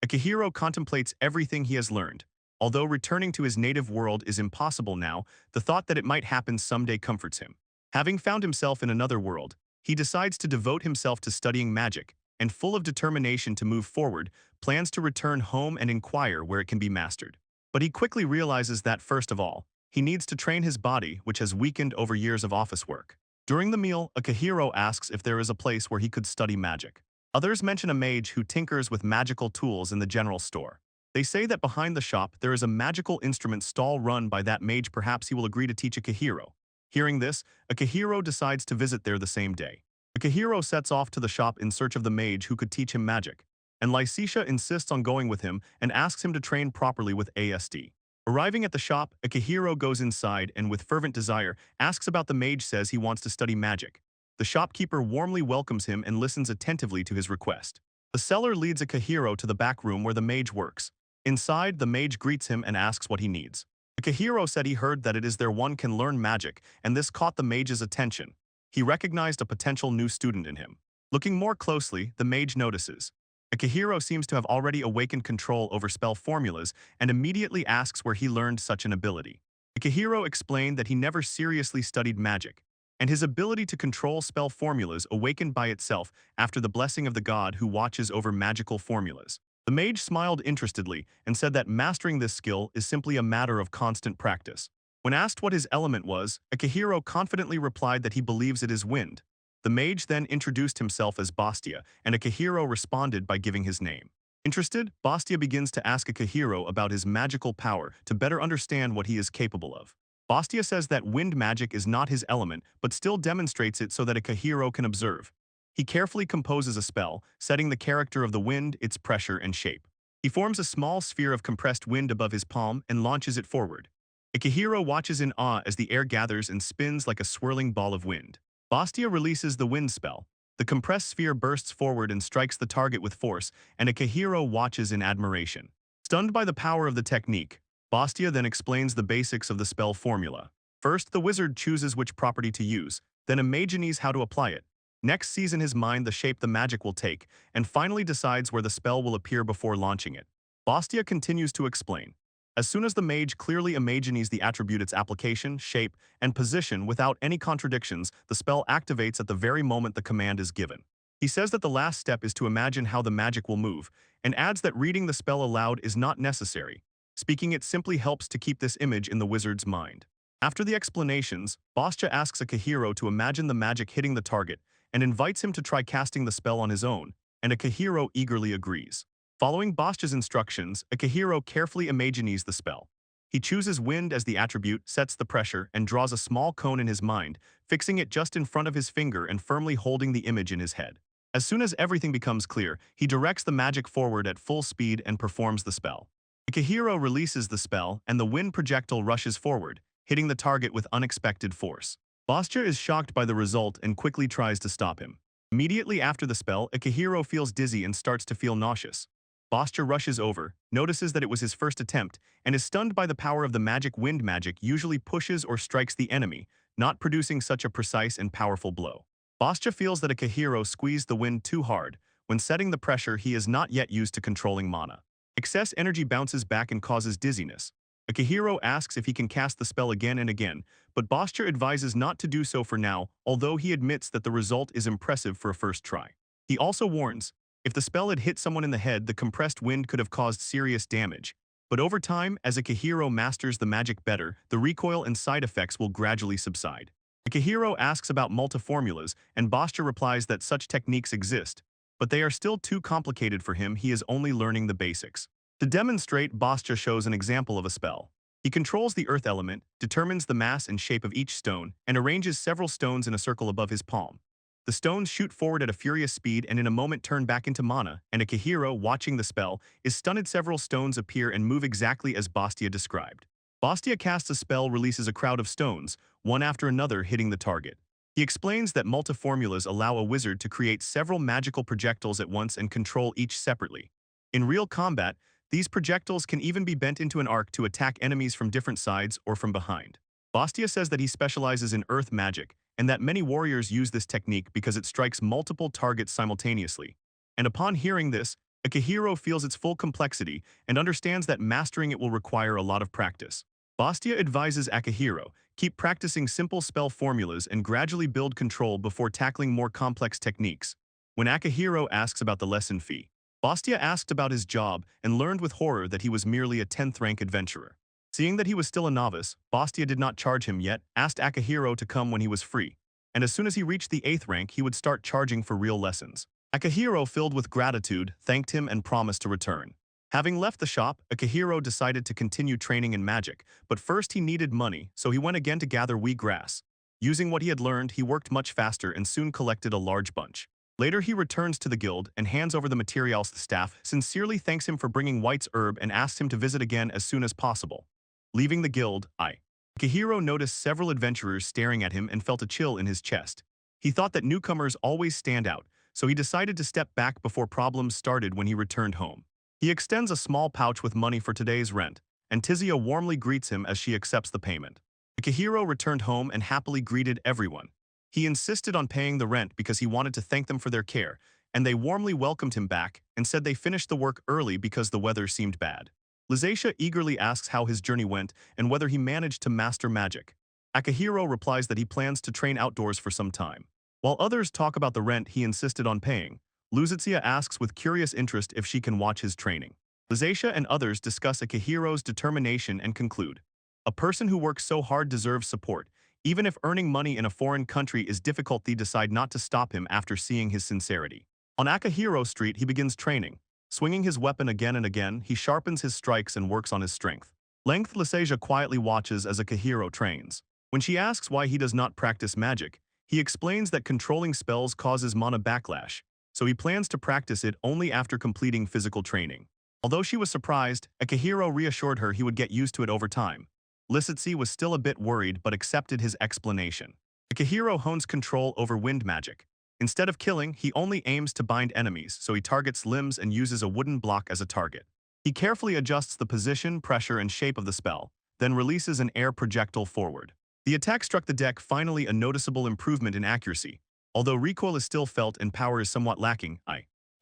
Akihiro contemplates everything he has learned. Although returning to his native world is impossible now, the thought that it might happen someday comforts him. Having found himself in another world, he decides to devote himself to studying magic, and full of determination to move forward, plans to return home and inquire where it can be mastered. But he quickly realizes that, first of all, he needs to train his body, which has weakened over years of office work. During the meal, Akihiro asks if there is a place where he could study magic. Others mention a mage who tinkers with magical tools in the general store. They say that behind the shop there is a magical instrument stall run by that mage. Perhaps he will agree to teach Akihiro. Hearing this, Akihiro decides to visit there the same day. Akihiro sets off to the shop in search of the mage who could teach him magic, and Lycetia insists on going with him and asks him to train properly with ASD. Arriving at the shop, Akihiro goes inside and with fervent desire asks about the mage. Says he wants to study magic. The shopkeeper warmly welcomes him and listens attentively to his request. The seller leads Akihiro to the back room where the mage works. Inside, the mage greets him and asks what he needs. Akihiro said he heard that it is there one can learn magic, and this caught the mage's attention. He recognized a potential new student in him. Looking more closely, the mage notices Akihiro seems to have already awakened control over spell formulas and immediately asks where he learned such an ability. Akihiro explained that he never seriously studied magic, and his ability to control spell formulas awakened by itself after the blessing of the god who watches over magical formulas. The mage smiled interestedly and said that mastering this skill is simply a matter of constant practice. When asked what his element was, Akihiro confidently replied that he believes it is wind. The mage then introduced himself as Bastia, and Akihiro responded by giving his name. Interested, Bastia begins to ask Akihiro about his magical power to better understand what he is capable of. Bastia says that wind magic is not his element, but still demonstrates it so that Akihiro can observe. He carefully composes a spell, setting the character of the wind, its pressure, and shape. He forms a small sphere of compressed wind above his palm and launches it forward. Akihiro watches in awe as the air gathers and spins like a swirling ball of wind. Bastia releases the wind spell. The compressed sphere bursts forward and strikes the target with force, and Akihiro watches in admiration. Stunned by the power of the technique, Bastia then explains the basics of the spell formula. First, the wizard chooses which property to use, then imagines how to apply it. Next, sees in his mind the shape the magic will take, and finally decides where the spell will appear before launching it. Bastia continues to explain. As soon as the mage clearly imagines the attribute, its application, shape, and position without any contradictions, the spell activates at the very moment the command is given. He says that the last step is to imagine how the magic will move, and adds that reading the spell aloud is not necessary. Speaking it simply helps to keep this image in the wizard's mind. After the explanations, Bastia asks Akihiro to imagine the magic hitting the target, and invites him to try casting the spell on his own, and Akihiro eagerly agrees. Following Bastia's instructions, Akihiro carefully imagines the spell. He chooses wind as the attribute, sets the pressure, and draws a small cone in his mind, fixing it just in front of his finger and firmly holding the image in his head. As soon as everything becomes clear, he directs the magic forward at full speed and performs the spell. Akihiro releases the spell, and the wind projectile rushes forward, hitting the target with unexpected force. Bastia is shocked by the result and quickly tries to stop him. Immediately after the spell, Akihiro feels dizzy and starts to feel nauseous. Bastia rushes over, notices that it was his first attempt, and is stunned by the power of the magic. Wind magic usually pushes or strikes the enemy, not producing such a precise and powerful blow. Bastia feels that Akihiro squeezed the wind too hard. When setting the pressure, he is not yet used to controlling mana. Excess energy bounces back and causes dizziness. Akihiro asks if he can cast the spell again and again, but Bastia advises not to do so for now, although he admits that the result is impressive for a first try. He also warns, if the spell had hit someone in the head, the compressed wind could have caused serious damage. But over time, as Akihiro masters the magic better, the recoil and side effects will gradually subside. Akihiro asks about multi-formulas, and Bastia replies that such techniques exist, but they are still too complicated for him. He is only learning the basics. To demonstrate, Bastia shows an example of a spell. He controls the earth element, determines the mass and shape of each stone, and arranges several stones in a circle above his palm. The stones shoot forward at a furious speed and in a moment turn back into mana, and Akihiro, watching the spell, is stunned. Several stones appear and move exactly as Bastia described. Bastia casts a spell, releases a crowd of stones, one after another hitting the target. He explains that multi-formulas allow a wizard to create several magical projectiles at once and control each separately. In real combat, These projectiles can even be bent into an arc to attack enemies from different sides or from behind. Bastia says that he specializes in earth magic, and that many warriors use this technique because it strikes multiple targets simultaneously. And upon hearing this, Akihiro feels its full complexity and understands that mastering it will require a lot of practice. Bastia advises Akihiro, keep practicing simple spell formulas and gradually build control before tackling more complex techniques. When Akihiro asks about the lesson fee, Bastia asked about his job and learned with horror that he was merely a 10th rank adventurer. Seeing that he was still a novice, Bastia did not charge him yet, asked Akihiro to come when he was free, and as soon as he reached the 8th rank he would start charging for real lessons. Akihiro, filled with gratitude, thanked him and promised to return. Having left the shop, Akihiro decided to continue training in magic, but first he needed money, so he went again to gather wee grass. Using what he had learned, he worked much faster and soon collected a large bunch. Later he returns to the guild and hands over the materials to the staff, sincerely thanks him for bringing White's herb and asks him to visit again as soon as possible. Leaving the guild, Akihiro noticed several adventurers staring at him and felt a chill in his chest. He thought that newcomers always stand out, so he decided to step back before problems started when he returned home. He extends a small pouch with money for today's rent, and Tizia warmly greets him as she accepts the payment. Akihiro returned home and happily greeted everyone. He insisted on paying the rent because he wanted to thank them for their care, and they warmly welcomed him back and said they finished the work early because the weather seemed bad. Lizatia eagerly asks how his journey went and whether he managed to master magic. Akihiro replies that he plans to train outdoors for some time. While others talk about the rent he insisted on paying, Lizatia asks with curious interest if she can watch his training. Lizatia and others discuss Akihiro's determination and conclude, a person who works so hard deserves support. Even if earning money in a foreign country is difficult, they decide not to stop him after seeing his sincerity. On Akihiro Street, he begins training. Swinging his weapon again and again, he sharpens his strikes and works on his strength. Length Lizatia quietly watches as Akihiro trains. When she asks why he does not practice magic, he explains that controlling spells causes mana backlash, so he plans to practice it only after completing physical training. Although she was surprised, Akihiro reassured her he would get used to it over time. Lizatia was still a bit worried but accepted his explanation. Akihiro hones control over wind magic. Instead of killing, he only aims to bind enemies, so he targets limbs and uses a wooden block as a target. He carefully adjusts the position, pressure, and shape of the spell, then releases an air projectile forward. The attack struck the deck, finally a noticeable improvement in accuracy. Although recoil is still felt and power is somewhat lacking,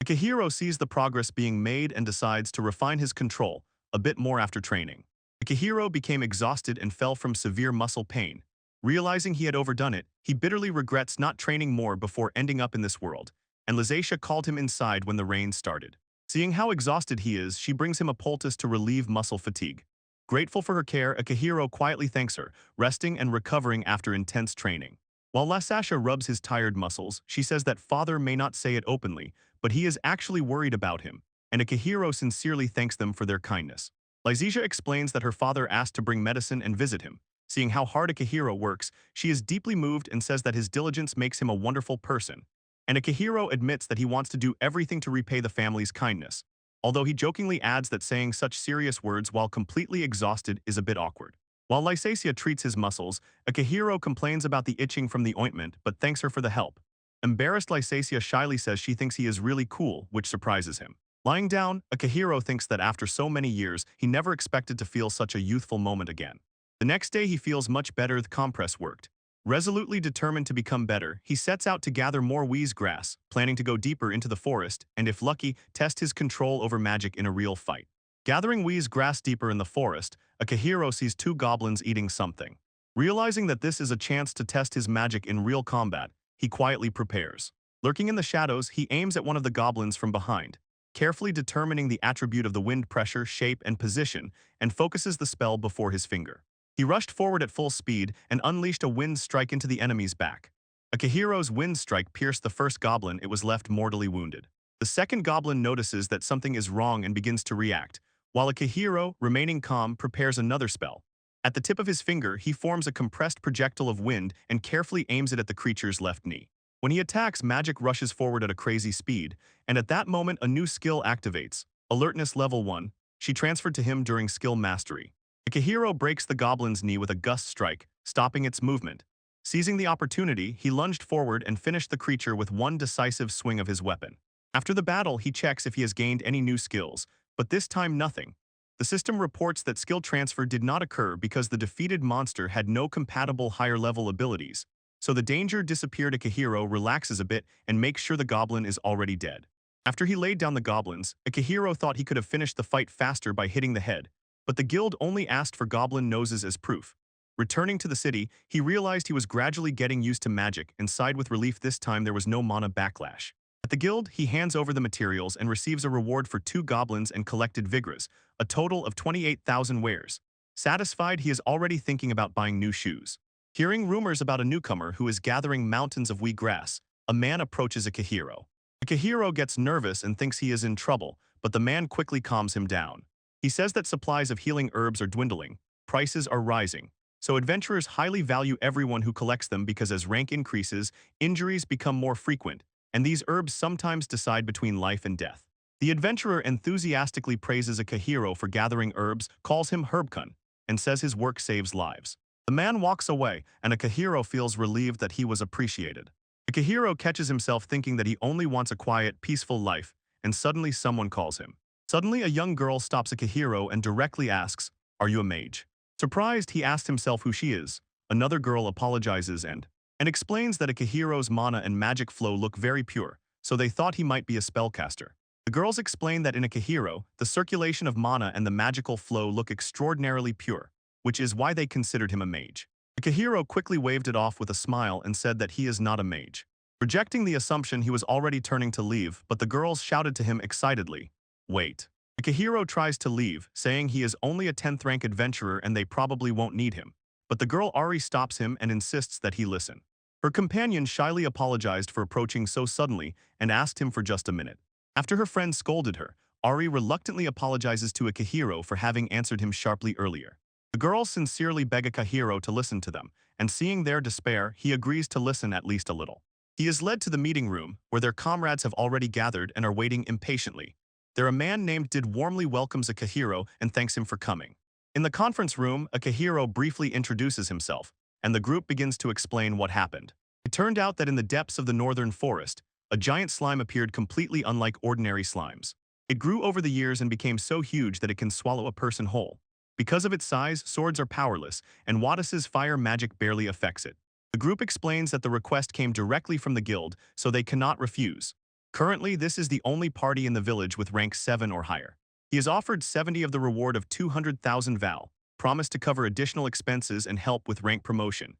Akihiro sees the progress being made and decides to refine his control a bit more after training. Akihiro became exhausted and fell from severe muscle pain. Realizing he had overdone it, he bitterly regrets not training more before ending up in this world, and Lizatia called him inside when the rain started. Seeing how exhausted he is, she brings him a poultice to relieve muscle fatigue. Grateful for her care, Akihiro quietly thanks her, resting and recovering after intense training. While Lizatia rubs his tired muscles, she says that father may not say it openly, but he is actually worried about him, and Akihiro sincerely thanks them for their kindness. Lizatia explains that her father asked to bring medicine and visit him. Seeing how hard Akihiro works, she is deeply moved and says that his diligence makes him a wonderful person. And Akihiro admits that he wants to do everything to repay the family's kindness, although he jokingly adds that saying such serious words while completely exhausted is a bit awkward. While Lizatia treats his muscles, Akihiro complains about the itching from the ointment but thanks her for the help. Embarrassed, Lizatia shyly says she thinks he is really cool, which surprises him. Lying down, Akihiro thinks that after so many years, he never expected to feel such a youthful moment again. The next day he feels much better. The compress worked. Resolutely determined to become better, he sets out to gather more wheeze grass, planning to go deeper into the forest and, if lucky, test his control over magic in a real fight. Gathering wheeze grass deeper in the forest, Akihiro sees two goblins eating something. Realizing that this is a chance to test his magic in real combat, he quietly prepares. Lurking in the shadows, he aims at one of the goblins from behind, carefully determining the attribute of the wind pressure, shape, and position, and focuses the spell before his finger. He rushed forward at full speed and unleashed a wind strike into the enemy's back. Akihiro's wind strike pierced the first goblin. It was left mortally wounded. The second goblin notices that something is wrong and begins to react, while Akihiro, remaining calm, prepares another spell. At the tip of his finger, he forms a compressed projectile of wind and carefully aims it at the creature's left knee. When he attacks, magic rushes forward at a crazy speed, and at that moment a new skill activates. Alertness level 1, she transferred to him during skill mastery. Akihiro breaks the goblin's knee with a gust strike, stopping its movement. Seizing the opportunity, he lunged forward and finished the creature with one decisive swing of his weapon. After the battle, he checks if he has gained any new skills, But this time nothing. The system reports that skill transfer did not occur because the defeated monster had no compatible higher-level abilities, so the danger disappeared. Akihiro relaxes a bit and makes sure the goblin is already dead. After he laid down the goblins, Akihiro thought he could have finished the fight faster by hitting the head, but the guild only asked for goblin noses as proof. Returning to the city, he realized he was gradually getting used to magic and sighed with relief. This time there was no mana backlash. At the guild, he hands over the materials and receives a reward for 2 goblins and collected vigras, a total of 28,000 wares. Satisfied, he is already thinking about buying new shoes. Hearing rumors about a newcomer who is gathering mountains of wheat grass, a man approaches Akihiro. Akihiro gets nervous and thinks he is in trouble, but the man quickly calms him down. He says that supplies of healing herbs are dwindling, prices are rising, so adventurers highly value everyone who collects them because as rank increases, injuries become more frequent, and these herbs sometimes decide between life and death. The adventurer enthusiastically praises Akihiro for gathering herbs, calls him Herbkun, and says his work saves lives. The man walks away, and Akihiro feels relieved that he was appreciated. Akihiro catches himself thinking that he only wants a quiet, peaceful life, and suddenly someone calls him. Suddenly, a young girl stops Akihiro and directly asks, "Are you a mage?" Surprised, he asks himself who she is. Another girl apologizes and explains that Akihiro's mana and magic flow look very pure, so they thought he might be a spellcaster. The girls explain that in Akihiro, the circulation of mana and the magical flow look extraordinarily pure, which is why they considered him a mage. Akihiro quickly waved it off with a smile and said that he is not a mage. Rejecting the assumption, he was already turning to leave, but the girls shouted to him excitedly, "Wait." Akihiro tries to leave, saying he is only a 10th rank adventurer and they probably won't need him. But the girl Ari stops him and insists that he listen. Her companion shyly apologized for approaching so suddenly and asked him for just a minute. After her friend scolded her, Ari reluctantly apologizes to Akihiro for having answered him sharply earlier. The girls sincerely beg Akihiro to listen to them, and seeing their despair, he agrees to listen at least a little. He is led to the meeting room, where their comrades have already gathered and are waiting impatiently. There a man named Did warmly welcomes Akihiro and thanks him for coming. In the conference room, Akihiro briefly introduces himself, and the group begins to explain what happened. It turned out that in the depths of the northern forest, a giant slime appeared completely unlike ordinary slimes. It grew over the years and became so huge that it can swallow a person whole. Because of its size, swords are powerless, and Wadis's fire magic barely affects it. The group explains that the request came directly from the guild, so they cannot refuse. Currently, this is the only party in the village with rank 7 or higher. He is offered 70 of the reward of 200,000 val, promised to cover additional expenses and help with rank promotion.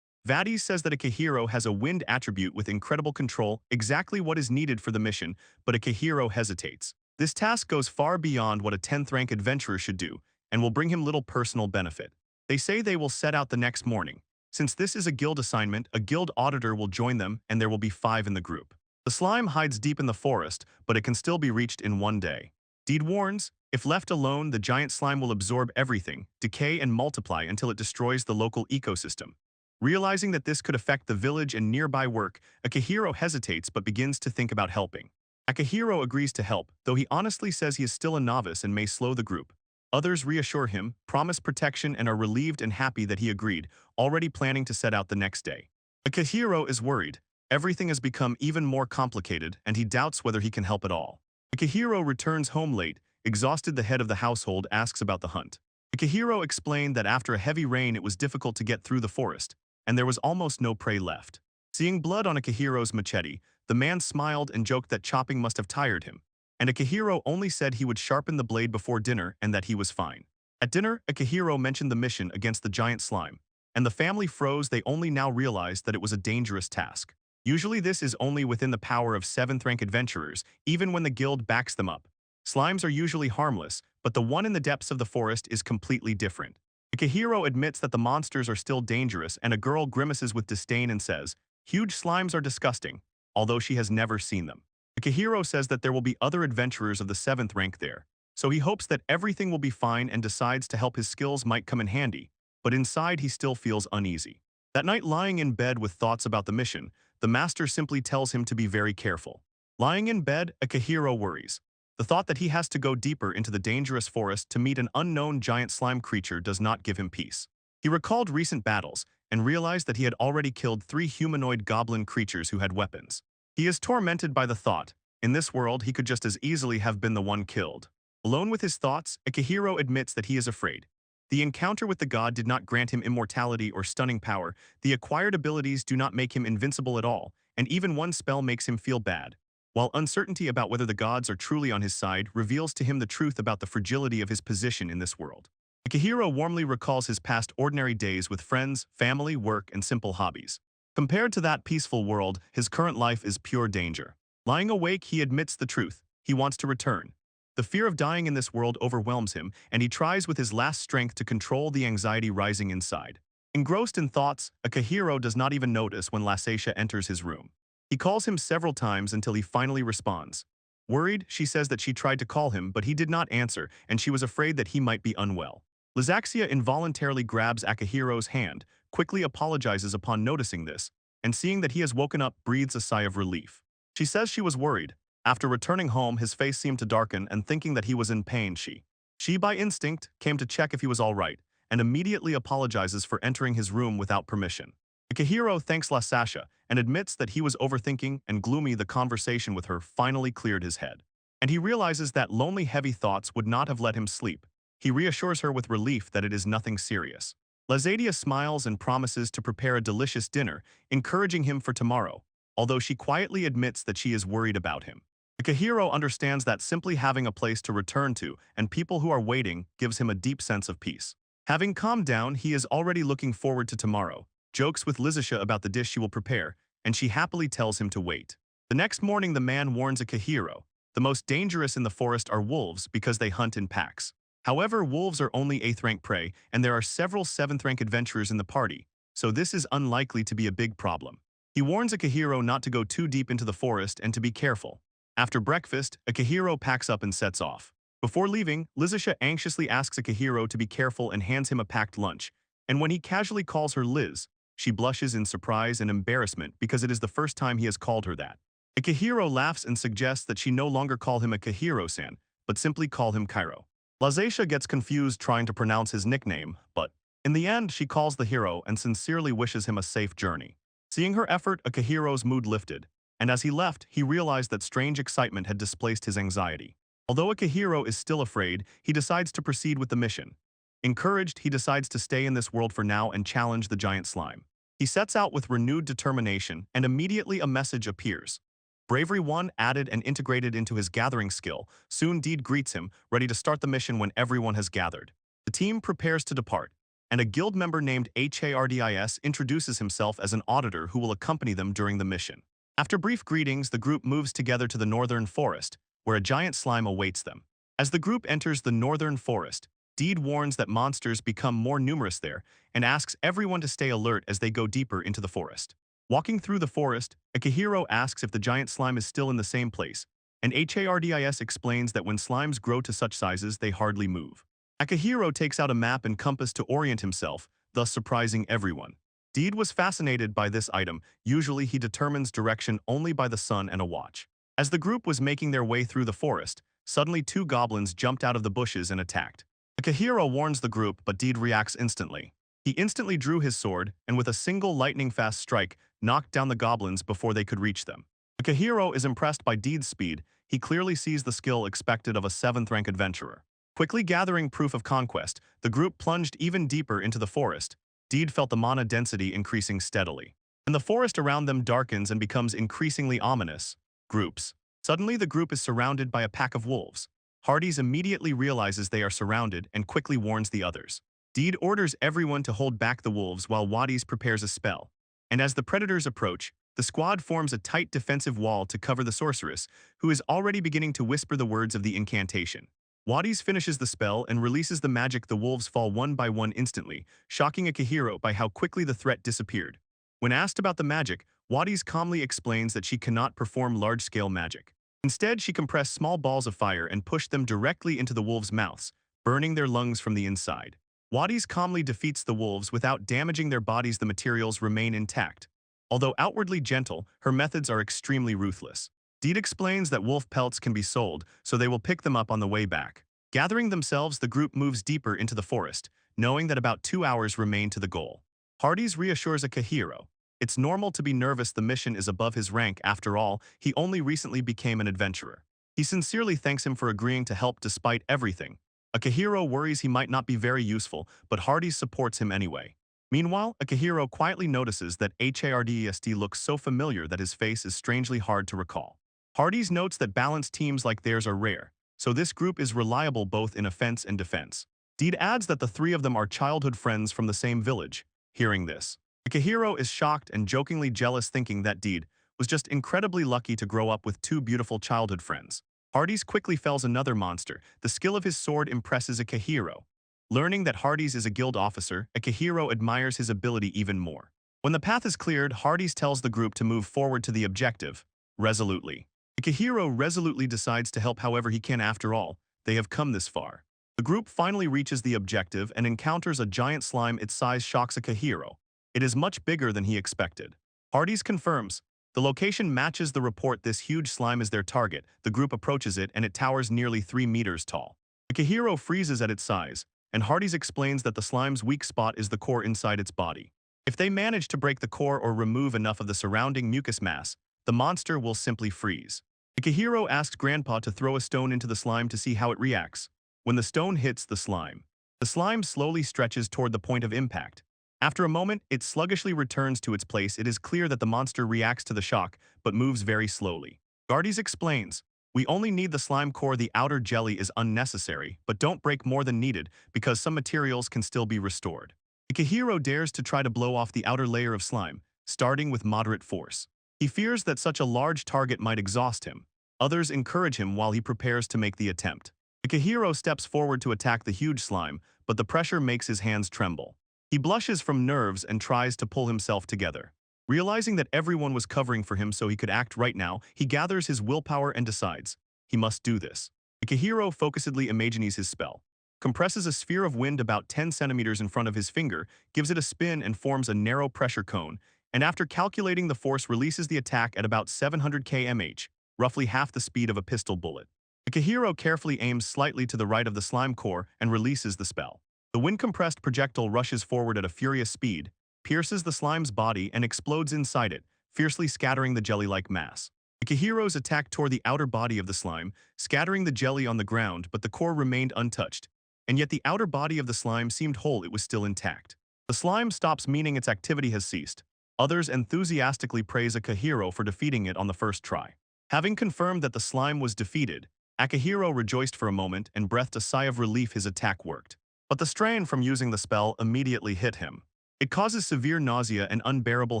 Vadis says that Akihiro has a wind attribute with incredible control, exactly what is needed for the mission, but Akihiro hesitates. This task goes far beyond what a 10th rank adventurer should do, and will bring him little personal benefit. They say they will set out the next morning. Since this is a guild assignment, a guild auditor will join them, and there will be 5 in the group. The slime hides deep in the forest, but it can still be reached in one day. Deed warns, if left alone, the giant slime will absorb everything, decay and multiply until it destroys the local ecosystem. Realizing that this could affect the village and nearby work, Akihiro hesitates but begins to think about helping. Akihiro agrees to help, though he honestly says he is still a novice and may slow the group. Others reassure him, promise protection, and are relieved and happy that he agreed, already planning to set out the next day. Akihiro is worried. Everything has become even more complicated, and he doubts whether he can help at all. Akihiro returns home late, exhausted. The head of the household asks about the hunt. Akihiro explained that after a heavy rain it was difficult to get through the forest, and there was almost no prey left. Seeing blood on Akihiro's machete, the man smiled and joked that chopping must have tired him, and Akihiro only said he would sharpen the blade before dinner and that he was fine. At dinner, Akihiro mentioned the mission against the giant slime, and the family froze. They only now realized that it was a dangerous task. Usually this is only within the power of 7th rank adventurers, even when the guild backs them up. Slimes are usually harmless, but the one in the depths of the forest is completely different. Akihiro admits that the monsters are still dangerous, and a girl grimaces with disdain and says, "Huge slimes are disgusting," although she has never seen them. Akihiro says that there will be other adventurers of the 7th rank there, so he hopes that everything will be fine and decides to help. His skills might come in handy, but inside he still feels uneasy. That night, lying in bed with thoughts about the mission, the master simply tells him to be very careful. Lying in bed, Akihiro worries. The thought that he has to go deeper into the dangerous forest to meet an unknown giant slime creature does not give him peace. He recalled recent battles and realized that he had already killed 3 humanoid goblin creatures who had weapons. He is tormented by the thought, in this world he could just as easily have been the one killed. Alone with his thoughts, Akihiro admits that he is afraid. The encounter with the god did not grant him immortality or stunning power, the acquired abilities do not make him invincible at all, and even one spell makes him feel bad. While uncertainty about whether the gods are truly on his side reveals to him the truth about the fragility of his position in this world. Akihiro warmly recalls his past ordinary days with friends, family, work, and simple hobbies. Compared to that peaceful world, his current life is pure danger. Lying awake, he admits the truth. He wants to return. The fear of dying in this world overwhelms him, and he tries with his last strength to control the anxiety rising inside. Engrossed in thoughts, Akihiro does not even notice when Lasasha enters his room. He calls him several times until he finally responds. Worried, she says that she tried to call him, but he did not answer, and she was afraid that he might be unwell. Lizaxia involuntarily grabs Akihiro's hand, quickly apologizes upon noticing this, and seeing that he has woken up, breathes a sigh of relief. She says she was worried. After returning home, his face seemed to darken, and thinking that he was in pain, she by instinct came to check if he was all right, and immediately apologizes for entering his room without permission. Akihiro thanks Lasasha and admits that he was overthinking and gloomy. The conversation with her finally cleared his head. And he realizes that lonely, heavy thoughts would not have let him sleep. He reassures her with relief that it is nothing serious. Lazadia smiles and promises to prepare a delicious dinner, encouraging him for tomorrow, although she quietly admits that she is worried about him. Akihiro understands that simply having a place to return to and people who are waiting gives him a deep sense of peace. Having calmed down, he is already looking forward to tomorrow, jokes with Lizasha about the dish she will prepare, and she happily tells him to wait. The next morning, the man warns Akihiro. The most dangerous in the forest are wolves because they hunt in packs. However, wolves are only 8th rank prey, and there are several 7th rank adventurers in the party, so this is unlikely to be a big problem. He warns Akihiro not to go too deep into the forest and to be careful. After breakfast, Akihiro packs up and sets off. Before leaving, Lizasha anxiously asks Akihiro to be careful and hands him a packed lunch, and when he casually calls her Liz, she blushes in surprise and embarrassment because it is the first time he has called her that. Akihiro laughs and suggests that she no longer call him Akihiro-san, but simply call him Cairo. Lasasha gets confused trying to pronounce his nickname, but in the end, she calls the hero and sincerely wishes him a safe journey. Seeing her effort, Akihiro's mood lifted, and as he left, he realized that strange excitement had displaced his anxiety. Although Akihiro is still afraid, he decides to proceed with the mission. Encouraged, he decides to stay in this world for now and challenge the giant slime. He sets out with renewed determination, and immediately a message appears. Bravery 1 added and integrated into his gathering skill. Soon Deed greets him, ready to start the mission when everyone has gathered. The team prepares to depart, and a guild member named Hardis introduces himself as an auditor who will accompany them during the mission. After brief greetings, the group moves together to the northern forest, where a giant slime awaits them. As the group enters the northern forest, Deed warns that monsters become more numerous there and asks everyone to stay alert as they go deeper into the forest. Walking through the forest, Akihiro asks if the giant slime is still in the same place, and Hardis explains that when slimes grow to such sizes, they hardly move. Akihiro takes out a map and compass to orient himself, thus surprising everyone. Deed was fascinated by this item. Usually he determines direction only by the sun and a watch. As the group was making their way through the forest, suddenly 2 goblins jumped out of the bushes and attacked. Akihiro warns the group, but Deed reacts instantly. He instantly drew his sword, and with a single lightning-fast strike, knocked down the goblins before they could reach them. Akihiro is impressed by Deed's speed. He clearly sees the skill expected of a 7th rank adventurer. Quickly gathering proof of conquest, the group plunged even deeper into the forest. Deed felt the mana density increasing steadily. And the forest around them darkens and becomes increasingly ominous. Groups. Suddenly the group is surrounded by a pack of wolves. Hardis immediately realizes they are surrounded and quickly warns the others. Deed orders everyone to hold back the wolves while Wadis prepares a spell. And as the predators approach, the squad forms a tight defensive wall to cover the sorceress, who is already beginning to whisper the words of the incantation. Wadis finishes the spell and releases the magic. The wolves fall one by one instantly, shocking Akihiro by how quickly the threat disappeared. When asked about the magic, Wadis calmly explains that she cannot perform large-scale magic. Instead, she compressed small balls of fire and pushed them directly into the wolves' mouths, burning their lungs from the inside. Wadis calmly defeats the wolves without damaging their bodies. The materials remain intact. Although outwardly gentle, her methods are extremely ruthless. Deed explains that wolf pelts can be sold, so they will pick them up on the way back. Gathering themselves, the group moves deeper into the forest, knowing that about 2 hours remain to the goal. Hardis reassures Akihiro. It's normal to be nervous. The mission is above his rank. After all, he only recently became an adventurer. He sincerely thanks him for agreeing to help despite everything. Akihiro worries he might not be very useful, but Hardy supports him anyway. Meanwhile, Akihiro quietly notices that Hardest looks so familiar that his face is strangely hard to recall. Hardy's notes that balanced teams like theirs are rare, so this group is reliable both in offense and defense. Deed adds that the three of them are childhood friends from the same village. Hearing this, Akihiro is shocked and jokingly jealous, thinking that Deed was just incredibly lucky to grow up with two beautiful childhood friends. Hardy's quickly fells another monster. The skill of his sword impresses Akihiro. Learning that Hardy's is a guild officer, Akihiro admires his ability even more. When the path is cleared, Hardy's tells the group to move forward to the objective, resolutely. Akihiro resolutely decides to help however he can. After all, they have come this far. The group finally reaches the objective and encounters a giant slime. Its size shocks Akihiro. It is much bigger than he expected. Hardy's confirms. The location matches the report. This huge slime is their target. The group approaches it and it towers nearly 3 meters tall. Akihiro freezes at its size, and Hardy's explains that the slime's weak spot is the core inside its body. If they manage to break the core or remove enough of the surrounding mucus mass, the monster will simply freeze. Akihiro asks Grandpa to throw a stone into the slime to see how it reacts. When the stone hits the slime slowly stretches toward the point of impact. After a moment, it sluggishly returns to its place. It is clear that the monster reacts to the shock, but moves very slowly. Hardy's explains, "We only need the slime core. The outer jelly is unnecessary, but don't break more than needed because some materials can still be restored." Akihiro dares to try to blow off the outer layer of slime, starting with moderate force. He fears that such a large target might exhaust him. Others encourage him while he prepares to make the attempt. Akihiro steps forward to attack the huge slime, but the pressure makes his hands tremble. He blushes from nerves and tries to pull himself together. Realizing that everyone was covering for him so he could act right now, he gathers his willpower and decides, he must do this. Akihiro focusedly imagines his spell, compresses a sphere of wind about 10 centimeters in front of his finger, gives it a spin and forms a narrow pressure cone, and after calculating the force releases the attack at about 700 km/h, roughly half the speed of a pistol bullet. Akihiro carefully aims slightly to the right of the slime core and releases the spell. The wind-compressed projectile rushes forward at a furious speed, pierces the slime's body and explodes inside it, fiercely scattering the jelly-like mass. Akihiro's attack tore the outer body of the slime, scattering the jelly on the ground, but the core remained untouched. And yet the outer body of the slime seemed whole. It was still intact. The slime stops, meaning its activity has ceased. Others enthusiastically praise Akihiro for defeating it on the first try. Having confirmed that the slime was defeated, Akihiro rejoiced for a moment and breathed a sigh of relief. His attack worked. But the strain from using the spell immediately hit him. It causes severe nausea and unbearable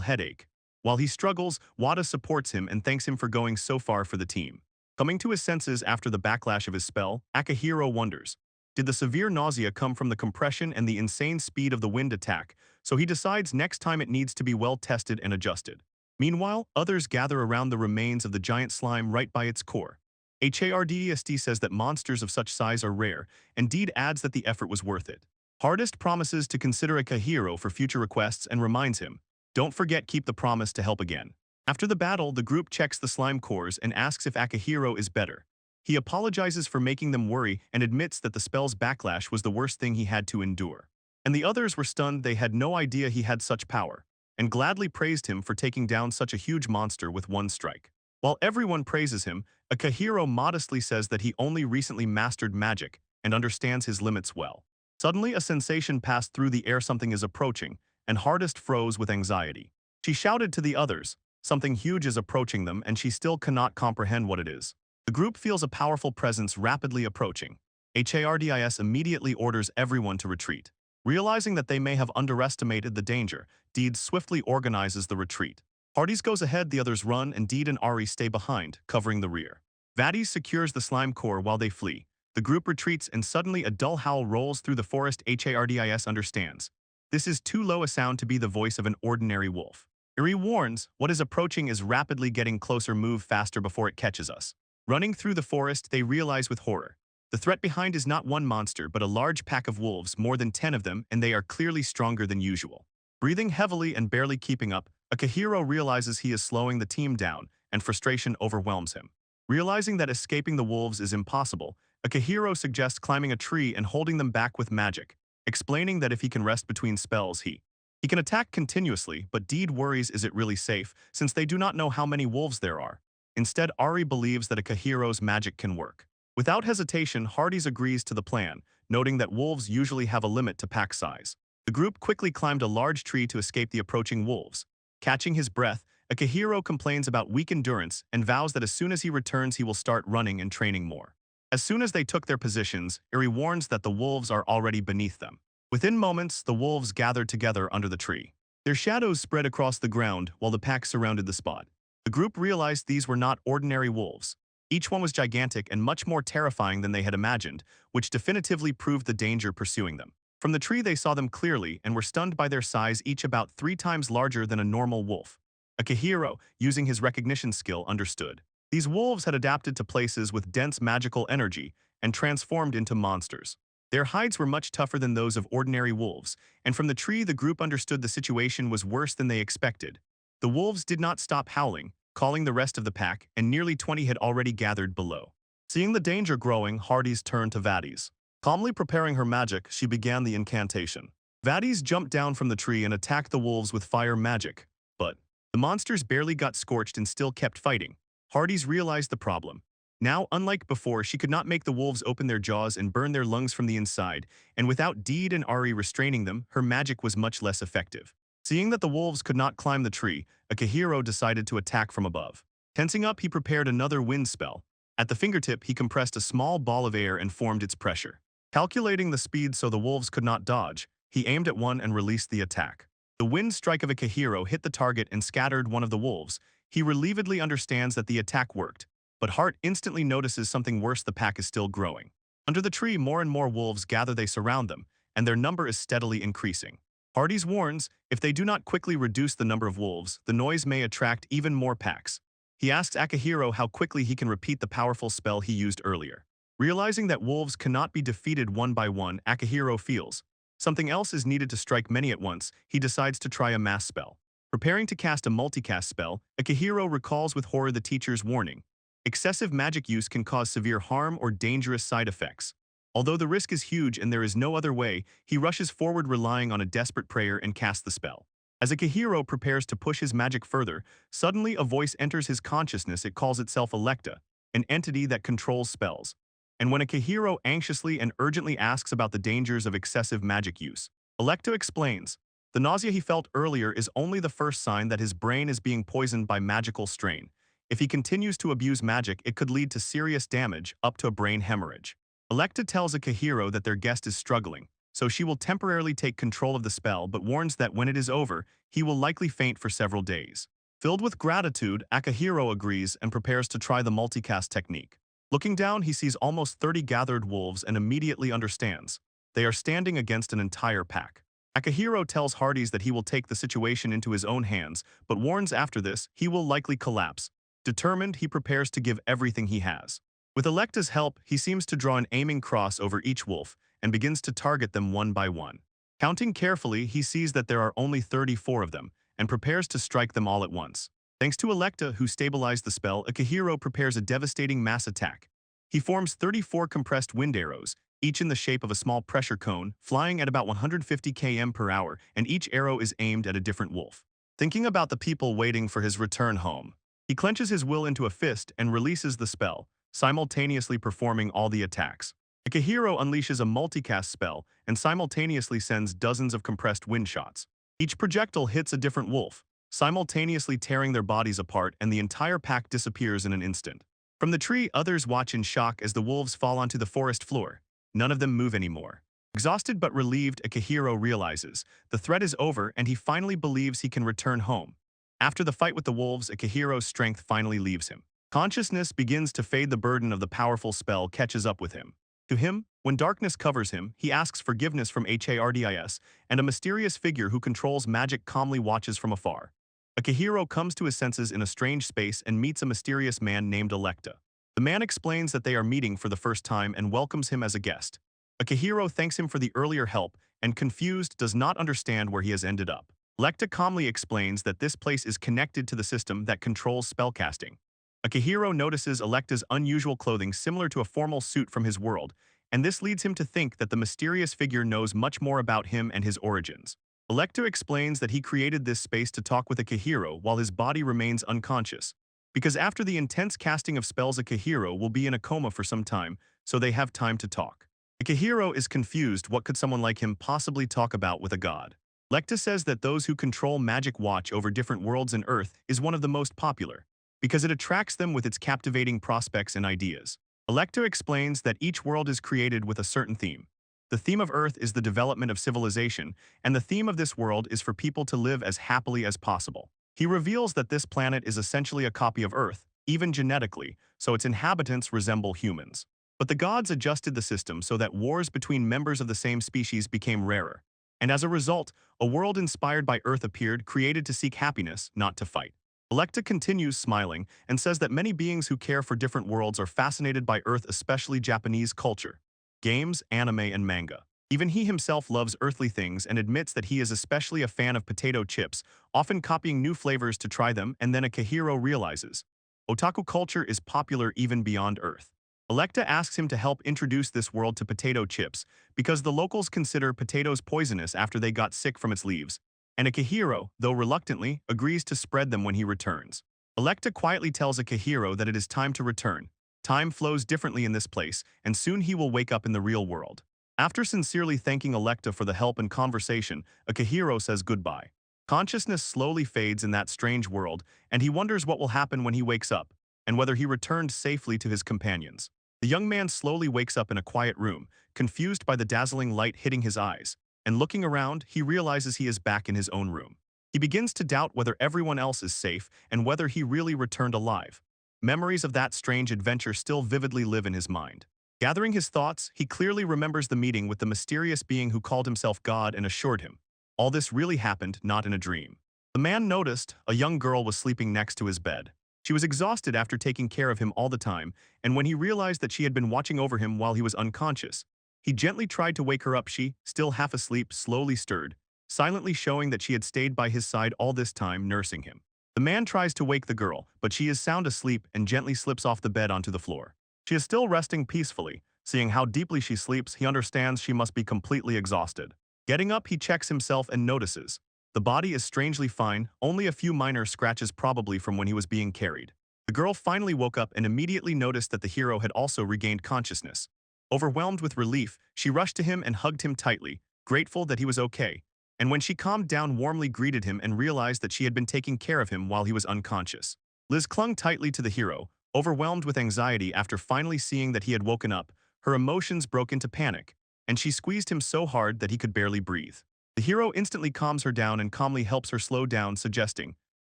headache. While he struggles, Wada supports him and thanks him for going so far for the team. Coming to his senses after the backlash of his spell, Akihiro wonders, did the severe nausea come from the compression and the insane speed of the wind attack? So he decides next time it needs to be well tested and adjusted. Meanwhile, others gather around the remains of the giant slime right by its core. Hardest says that monsters of such size are rare, and Deed adds that the effort was worth it. Hardest promises to consider Akihiro for future requests and reminds him, don't forget, keep the promise to help again. After the battle, the group checks the slime cores and asks if Akihiro is better. He apologizes for making them worry and admits that the spell's backlash was the worst thing he had to endure. And the others were stunned. They had no idea he had such power, and gladly praised him for taking down such a huge monster with one strike. While everyone praises him, Akihiro modestly says that he only recently mastered magic and understands his limits well. Suddenly, a sensation passed through the air. Something is approaching, and Hardest froze with anxiety. She shouted to the others, something huge is approaching them, and she still cannot comprehend what it is. The group feels a powerful presence rapidly approaching. Hardis immediately orders everyone to retreat. Realizing that they may have underestimated the danger, Deed swiftly organizes the retreat. Hardys goes ahead, the others run, and Deed and Ari stay behind, covering the rear. Vadis secures the slime core while they flee. The group retreats and suddenly a dull howl rolls through the forest. Hardis understands. This is too low a sound to be the voice of an ordinary wolf. Iri warns, what is approaching is rapidly getting closer, move faster before it catches us. Running through the forest, they realize with horror. The threat behind is not one monster but a large pack of wolves, more than 10 of them, and they are clearly stronger than usual. Breathing heavily and barely keeping up, Akihiro realizes he is slowing the team down, and frustration overwhelms him. Realizing that escaping the wolves is impossible, Akihiro suggests climbing a tree and holding them back with magic, explaining that if he can rest between spells, he can attack continuously, but Deed worries, is it really safe, since they do not know how many wolves there are. Instead, Ari believes that Akahiro's magic can work. Without hesitation, Hades agrees to the plan, noting that wolves usually have a limit to pack size. The group quickly climbed a large tree to escape the approaching wolves. Catching his breath, Akihiro complains about weak endurance and vows that as soon as he returns he will start running and training more. As soon as they took their positions, Eri warns that the wolves are already beneath them. Within moments, the wolves gathered together under the tree. Their shadows spread across the ground while the pack surrounded the spot. The group realized these were not ordinary wolves. Each one was gigantic and much more terrifying than they had imagined, which definitively proved the danger pursuing them. From the tree they saw them clearly and were stunned by their size, each about 3 times larger than a normal wolf. Akihiro, using his recognition skill, understood. These wolves had adapted to places with dense magical energy and transformed into monsters. Their hides were much tougher than those of ordinary wolves, and from the tree the group understood the situation was worse than they expected. The wolves did not stop howling, calling the rest of the pack, and nearly 20 had already gathered below. Seeing the danger growing, Hades turned to Vadis. Calmly preparing her magic, she began the incantation. Vadis jumped down from the tree and attacked the wolves with fire magic, but the monsters barely got scorched and still kept fighting. Hades realized the problem. Now, unlike before, she could not make the wolves open their jaws and burn their lungs from the inside, and without Deed and Ari restraining them, her magic was much less effective. Seeing that the wolves could not climb the tree, Akihiro decided to attack from above. Tensing up, he prepared another wind spell. At the fingertip, he compressed a small ball of air and formed its pressure. Calculating the speed so the wolves could not dodge, he aimed at one and released the attack. The wind strike of Akihiro hit the target and scattered one of the wolves. He relievedly understands that the attack worked, but Hart instantly notices something worse: the pack is still growing. Under the tree, more and more wolves gather, they surround them, and their number is steadily increasing. Hades warns, if they do not quickly reduce the number of wolves, the noise may attract even more packs. He asks Akihiro how quickly he can repeat the powerful spell he used earlier. Realizing that wolves cannot be defeated one by one, Akihiro feels something else is needed to strike many at once. He decides to try a mass spell. Preparing to cast a multicast spell, Akihiro recalls with horror the teacher's warning. Excessive magic use can cause severe harm or dangerous side effects. Although the risk is huge and there is no other way, he rushes forward, relying on a desperate prayer, and casts the spell. As Akihiro prepares to push his magic further, suddenly a voice enters his consciousness. It calls itself Electa, an entity that controls spells. And when Akihiro anxiously and urgently asks about the dangers of excessive magic use, Electa explains, the nausea he felt earlier is only the first sign that his brain is being poisoned by magical strain. If he continues to abuse magic, it could lead to serious damage, up to a brain hemorrhage. Electa tells Akihiro that their guest is struggling, so she will temporarily take control of the spell, but warns that when it is over, he will likely faint for several days. Filled with gratitude, Akihiro agrees and prepares to try the multicast technique. Looking down, he sees almost 30 gathered wolves and immediately understands. They are standing against an entire pack. Akihiro tells Hades that he will take the situation into his own hands, but warns after this, he will likely collapse. Determined, he prepares to give everything he has. With Electa's help, he seems to draw an aiming cross over each wolf and begins to target them one by one. Counting carefully, he sees that there are only 34 of them and prepares to strike them all at once. Thanks to Electa, who stabilized the spell, Akihiro prepares a devastating mass attack. He forms 34 compressed wind arrows, each in the shape of a small pressure cone, flying at about 150 km per hour, and each arrow is aimed at a different wolf. Thinking about the people waiting for his return home, he clenches his will into a fist and releases the spell, simultaneously performing all the attacks. Akihiro unleashes a multicast spell and simultaneously sends dozens of compressed wind shots. Each projectile hits a different wolf, simultaneously tearing their bodies apart, and the entire pack disappears in an instant. From the tree, others watch in shock as the wolves fall onto the forest floor. None of them move anymore. Exhausted but relieved, Akihiro realizes the threat is over and he finally believes he can return home. After the fight with the wolves, Akihiro's strength finally leaves him. Consciousness begins to fade, the burden of the powerful spell catches up with him. To him, when darkness covers him, he asks forgiveness from Hardis, and a mysterious figure who controls magic calmly watches from afar. Akihiro comes to his senses in a strange space and meets a mysterious man named Electa. The man explains that they are meeting for the first time and welcomes him as a guest. Akihiro thanks him for the earlier help and, confused, does not understand where he has ended up. Electa calmly explains that this place is connected to the system that controls spellcasting. Akihiro notices Electa's unusual clothing, similar to a formal suit from his world, and this leads him to think that the mysterious figure knows much more about him and his origins. Electa explains that he created this space to talk with Akihiro while his body remains unconscious. because after the intense casting of spells Akihiro will be in a coma for some time, so they have time to talk. Akihiro is confused. What could someone like him possibly talk about with a god? Lecta says that those who control magic watch over different worlds and Earth is one of the most popular, because it attracts them with its captivating prospects and ideas. Electa explains that each world is created with a certain theme. The theme of Earth is the development of civilization, and the theme of this world is for people to live as happily as possible. He reveals that this planet is essentially a copy of Earth, even genetically, so its inhabitants resemble humans. But the gods adjusted the system so that wars between members of the same species became rarer. And as a result, a world inspired by Earth appeared, created to seek happiness, not to fight. Electa continues smiling and says that many beings who care for different worlds are fascinated by Earth, especially Japanese culture, games, anime, and manga. Even he himself loves earthly things and admits that he is especially a fan of potato chips, often copying new flavors to try them, and then Akihiro realizes otaku culture is popular even beyond Earth. Electa asks him to help introduce this world to potato chips because the locals consider potatoes poisonous after they got sick from its leaves, and Akihiro, though reluctantly, agrees to spread them when he returns. Electa quietly tells Akihiro that it is time to return. Time flows differently in this place, and soon he will wake up in the real world. After sincerely thanking Electa for the help and conversation, Akihiro says goodbye. Consciousness slowly fades in that strange world, and he wonders what will happen when he wakes up, and whether he returned safely to his companions. The young man slowly wakes up in a quiet room, confused by the dazzling light hitting his eyes, and looking around, he realizes he is back in his own room. He begins to doubt whether everyone else is safe and whether he really returned alive. Memories of that strange adventure still vividly live in his mind. Gathering his thoughts, he clearly remembers the meeting with the mysterious being who called himself God and assured him all this really happened, not in a dream. The man noticed a young girl was sleeping next to his bed. She was exhausted after taking care of him all the time, and when he realized that she had been watching over him while he was unconscious, he gently tried to wake her up. She, still half asleep, slowly stirred, silently showing that she had stayed by his side all this time, nursing him. The man tries to wake the girl, but she is sound asleep and gently slips off the bed onto the floor. She is still resting peacefully. Seeing how deeply she sleeps, he understands she must be completely exhausted. Getting up, he checks himself and notices the body is strangely fine, only a few minor scratches probably from when he was being carried. The girl finally woke up and immediately noticed that the hero had also regained consciousness. Overwhelmed with relief, she rushed to him and hugged him tightly, grateful that he was okay. And when she calmed down, warmly greeted him and realized that she had been taking care of him while he was unconscious. Liz clung tightly to the hero, overwhelmed with anxiety after finally seeing that he had woken up. Her emotions broke into panic, and she squeezed him so hard that he could barely breathe. The hero instantly calms her down and calmly helps her slow down, suggesting,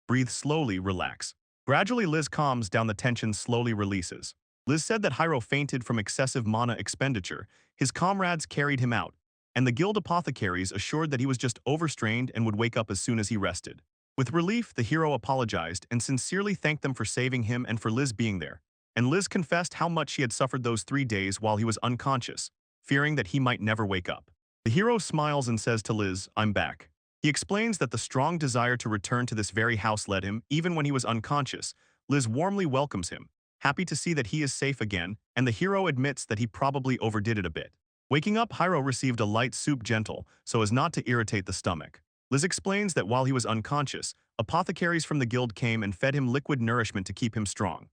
breathe slowly, relax. Gradually, Liz calms down, the tension slowly releases. Liz said that Hiro fainted from excessive mana expenditure. His comrades carried him out, and the guild apothecaries assured that he was just overstrained and would wake up as soon as he rested. With relief, the hero apologized and sincerely thanked them for saving him and for Liz being there. And Liz confessed how much she had suffered those 3 days while he was unconscious, fearing that he might never wake up. The hero smiles and says to Liz, I'm back. He explains that the strong desire to return to this very house led him, even when he was unconscious. Liz warmly welcomes him, happy to see that he is safe again, and the hero admits that he probably overdid it a bit. Waking up, Hiro received a light soup, gentle, so as not to irritate the stomach. Liz explains that while he was unconscious, apothecaries from the guild came and fed him liquid nourishment to keep him strong.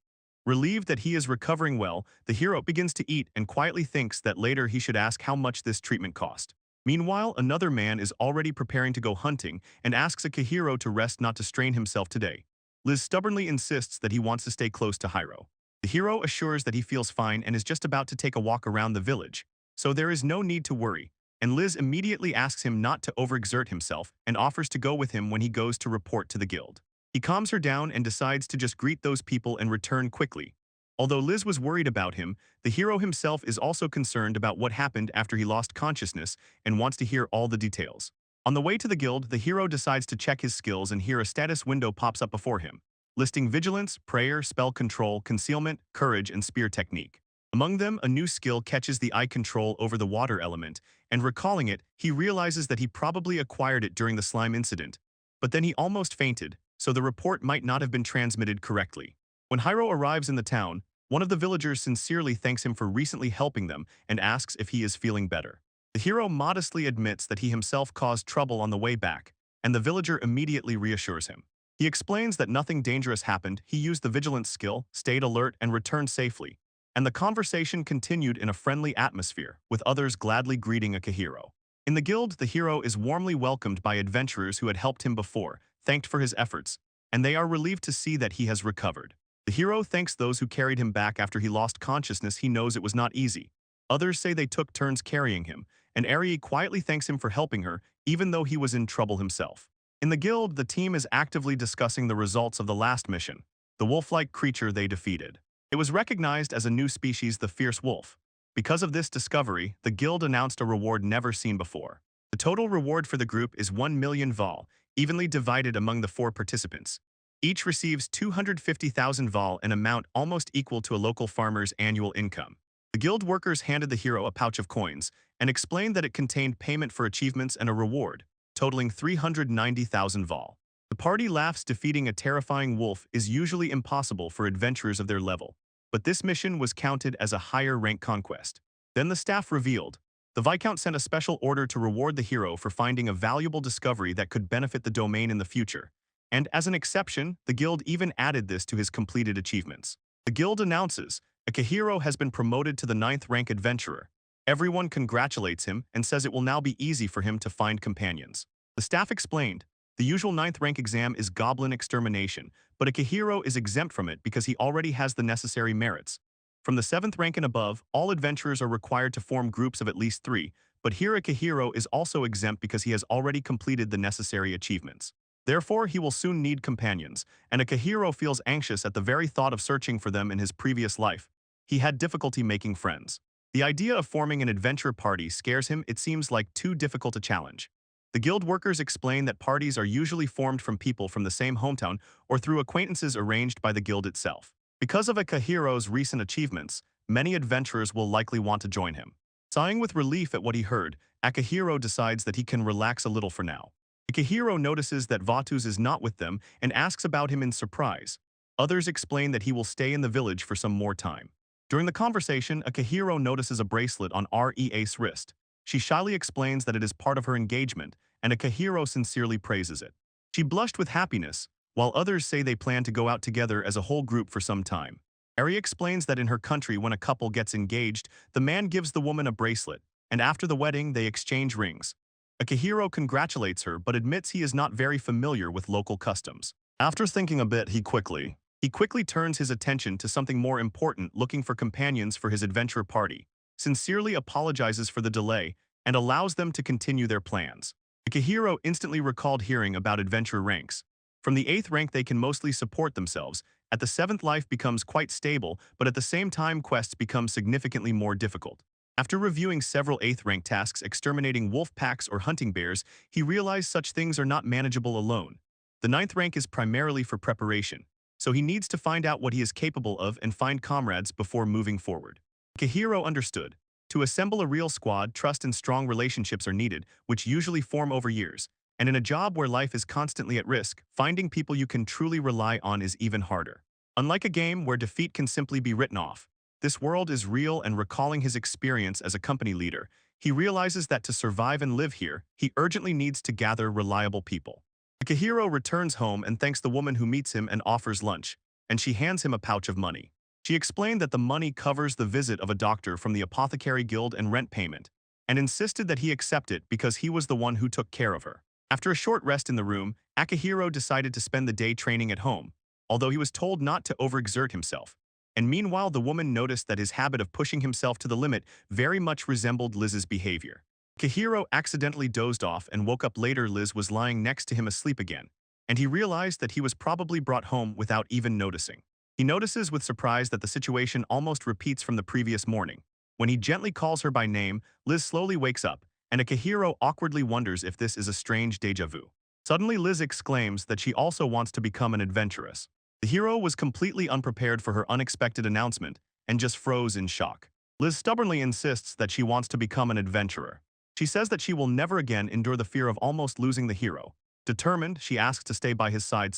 Relieved that he is recovering well, the hero begins to eat and quietly thinks that later he should ask how much this treatment cost. Meanwhile, another man is already preparing to go hunting and asks Akihiro to rest, not to strain himself today. Liz stubbornly insists that he wants to stay close to Hiro. The hero assures that he feels fine and is just about to take a walk around the village, so there is no need to worry, and Liz immediately asks him not to overexert himself and offers to go with him when he goes to report to the guild. He calms her down and decides to just greet those people and return quickly. Although Liz was worried about him, the hero himself is also concerned about what happened after he lost consciousness and wants to hear all the details. On the way to the guild, the hero decides to check his skills and here a status window pops up before him, listing vigilance, prayer, spell control, concealment, courage, and spear technique. Among them, a new skill catches the eye, control over the water element, and recalling it, he realizes that he probably acquired it during the slime incident. But then he almost fainted, so the report might not have been transmitted correctly. When Hiro arrives in the town, one of the villagers sincerely thanks him for recently helping them and asks if he is feeling better. The hero modestly admits that he himself caused trouble on the way back, and the villager immediately reassures him. He explains that nothing dangerous happened, he used the vigilance skill, stayed alert, and returned safely. And the conversation continued in a friendly atmosphere, with others gladly greeting Akihiro. In the guild, the hero is warmly welcomed by adventurers who had helped him before, thanked for his efforts, and they are relieved to see that he has recovered. The hero thanks those who carried him back after he lost consciousness. He knows it was not easy. Others say they took turns carrying him, and Arie quietly thanks him for helping her, even though he was in trouble himself. In the guild, the team is actively discussing the results of the last mission, the wolf-like creature they defeated. It was recognized as a new species, the fierce wolf. Because of this discovery, the guild announced a reward never seen before. The total reward for the group is 1 million vol, evenly divided among the 4 participants. Each receives 250,000 vol, an amount almost equal to a local farmer's annual income. The guild workers handed the hero a pouch of coins and explained that it contained payment for achievements and a reward, totaling 390,000 vol. The party laughs. Defeating a terrifying wolf is usually impossible for adventurers of their level, but this mission was counted as a higher rank conquest. Then the staff revealed. The Viscount sent a special order to reward the hero for finding a valuable discovery that could benefit the domain in the future. And as an exception, the guild even added this to his completed achievements. The guild announces, Akihiro has been promoted to the 9th rank adventurer. Everyone congratulates him and says it will now be easy for him to find companions. The staff explained, the usual 9th rank exam is goblin extermination, but Akihiro is exempt from it because he already has the necessary merits. From the 7th rank and above, all adventurers are required to form groups of at least 3, but here Akihiro is also exempt because he has already completed the necessary achievements. Therefore, he will soon need companions, and Akihiro feels anxious at the very thought of searching for them in his previous life. He had difficulty making friends. The idea of forming an adventure party scares him. It seems like too difficult a challenge. The guild workers explain that parties are usually formed from people from the same hometown or through acquaintances arranged by the guild itself. Because of Akihiro's recent achievements, many adventurers will likely want to join him. Sighing with relief at what he heard, Akihiro decides that he can relax a little for now. Akihiro notices that Vatus is not with them and asks about him in surprise. Others explain that he will stay in the village for some more time. During the conversation, Akihiro notices a bracelet on Rea's wrist. She shyly explains that it is part of her engagement, and Akihiro sincerely praises it. She blushed with happiness, while others say they plan to go out together as a whole group for some time. Arie explains that in her country, when a couple gets engaged, the man gives the woman a bracelet, and after the wedding, they exchange rings. Akihiro congratulates her but admits he is not very familiar with local customs. After thinking a bit, he quickly turns his attention to something more important, looking for companions for his adventure party, sincerely apologizes for the delay, and allows them to continue their plans. Akihiro instantly recalled hearing about adventure ranks. From the 8th rank they can mostly support themselves. At the 7th life becomes quite stable, but at the same time quests become significantly more difficult. After reviewing several 8th rank tasks exterminating wolf packs or hunting bears, he realized such things are not manageable alone. The 9th rank is primarily for preparation, so he needs to find out what he is capable of and find comrades before moving forward. Akihiro understood. To assemble a real squad, trust and strong relationships are needed, which usually form over years. And in a job where life is constantly at risk, finding people you can truly rely on is even harder. Unlike a game where defeat can simply be written off, this world is real, and recalling his experience as a company leader, he realizes that to survive and live here, he urgently needs to gather reliable people. Akihiro returns home and thanks the woman who meets him and offers lunch, and she hands him a pouch of money. She explained that the money covers the visit of a doctor from the apothecary guild and rent payment, and insisted that he accept it because he was the one who took care of her. After a short rest in the room, Akihiro decided to spend the day training at home, although he was told not to overexert himself. And meanwhile, the woman noticed that his habit of pushing himself to the limit very much resembled Liz's behavior. Akihiro accidentally dozed off and woke up later. Liz was lying next to him asleep again, and he realized that he was probably brought home without even noticing. He notices with surprise that the situation almost repeats from the previous morning. When he gently calls her by name, Liz slowly wakes up, and Akihiro awkwardly wonders if this is a strange déjà vu. Suddenly, Liz exclaims that she also wants to become an adventuress. The hero was completely unprepared for her unexpected announcement and just froze in shock. Liz stubbornly insists that she wants to become an adventurer. She says that she will never again endure the fear of almost losing the hero. Determined, she asks to stay by his side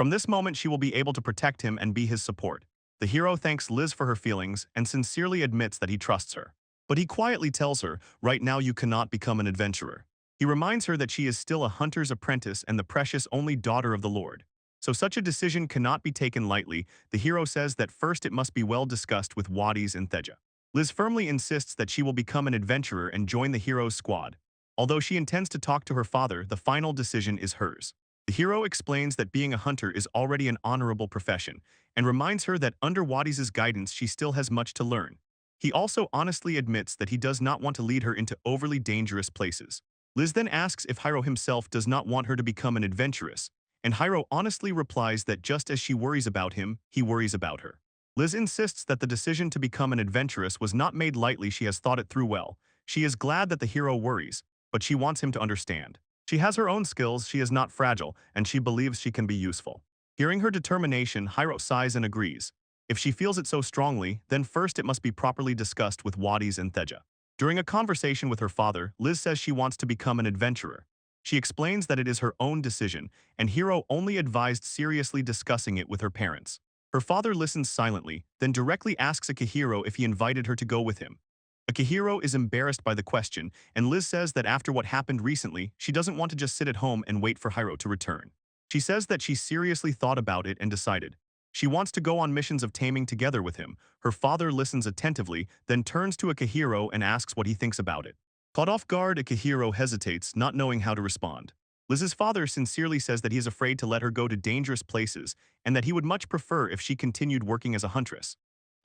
from this moment she will be able to protect him and be his support. The hero thanks Liz for her feelings and sincerely admits that he trusts her. But he quietly tells her, right now you cannot become an adventurer. He reminds her that she is still a hunter's apprentice and the precious only daughter of the Lord. So such a decision cannot be taken lightly. The hero says that first it must be well discussed with Wadis and Theja. Liz firmly insists that she will become an adventurer and join the hero's squad. Although she intends to talk to her father, the final decision is hers. The hero explains that being a hunter is already an honorable profession, and reminds her that under Wadis' guidance she still has much to learn. He also honestly admits that he does not want to lead her into overly dangerous places. Liz then asks if Hiro himself does not want her to become an adventuress, and Hiro honestly replies that just as she worries about him, he worries about her. Liz insists that the decision to become an adventuress was not made lightly. She has thought it through well. She is glad that the hero worries, but she wants him to understand. She has her own skills, she is not fragile, and she believes she can be useful. Hearing her determination, Hiro sighs and agrees. If she feels it so strongly, then first it must be properly discussed with Wadis and Theja. During a conversation with her father, Liz says she wants to become an adventurer. She explains that it is her own decision, and Hiro only advised seriously discussing it with her parents. Her father listens silently, then directly asks Akihiro if he invited her to go with him. Akihiro is embarrassed by the question, and Liz says that after what happened recently, she doesn't want to just sit at home and wait for Hiro to return. She says that she seriously thought about it and decided. She wants to go on missions of taming together with him. Her father listens attentively, then turns to Akihiro and asks what he thinks about it. Caught off guard, Akihiro hesitates, not knowing how to respond. Liz's father sincerely says that he is afraid to let her go to dangerous places and that he would much prefer if she continued working as a huntress.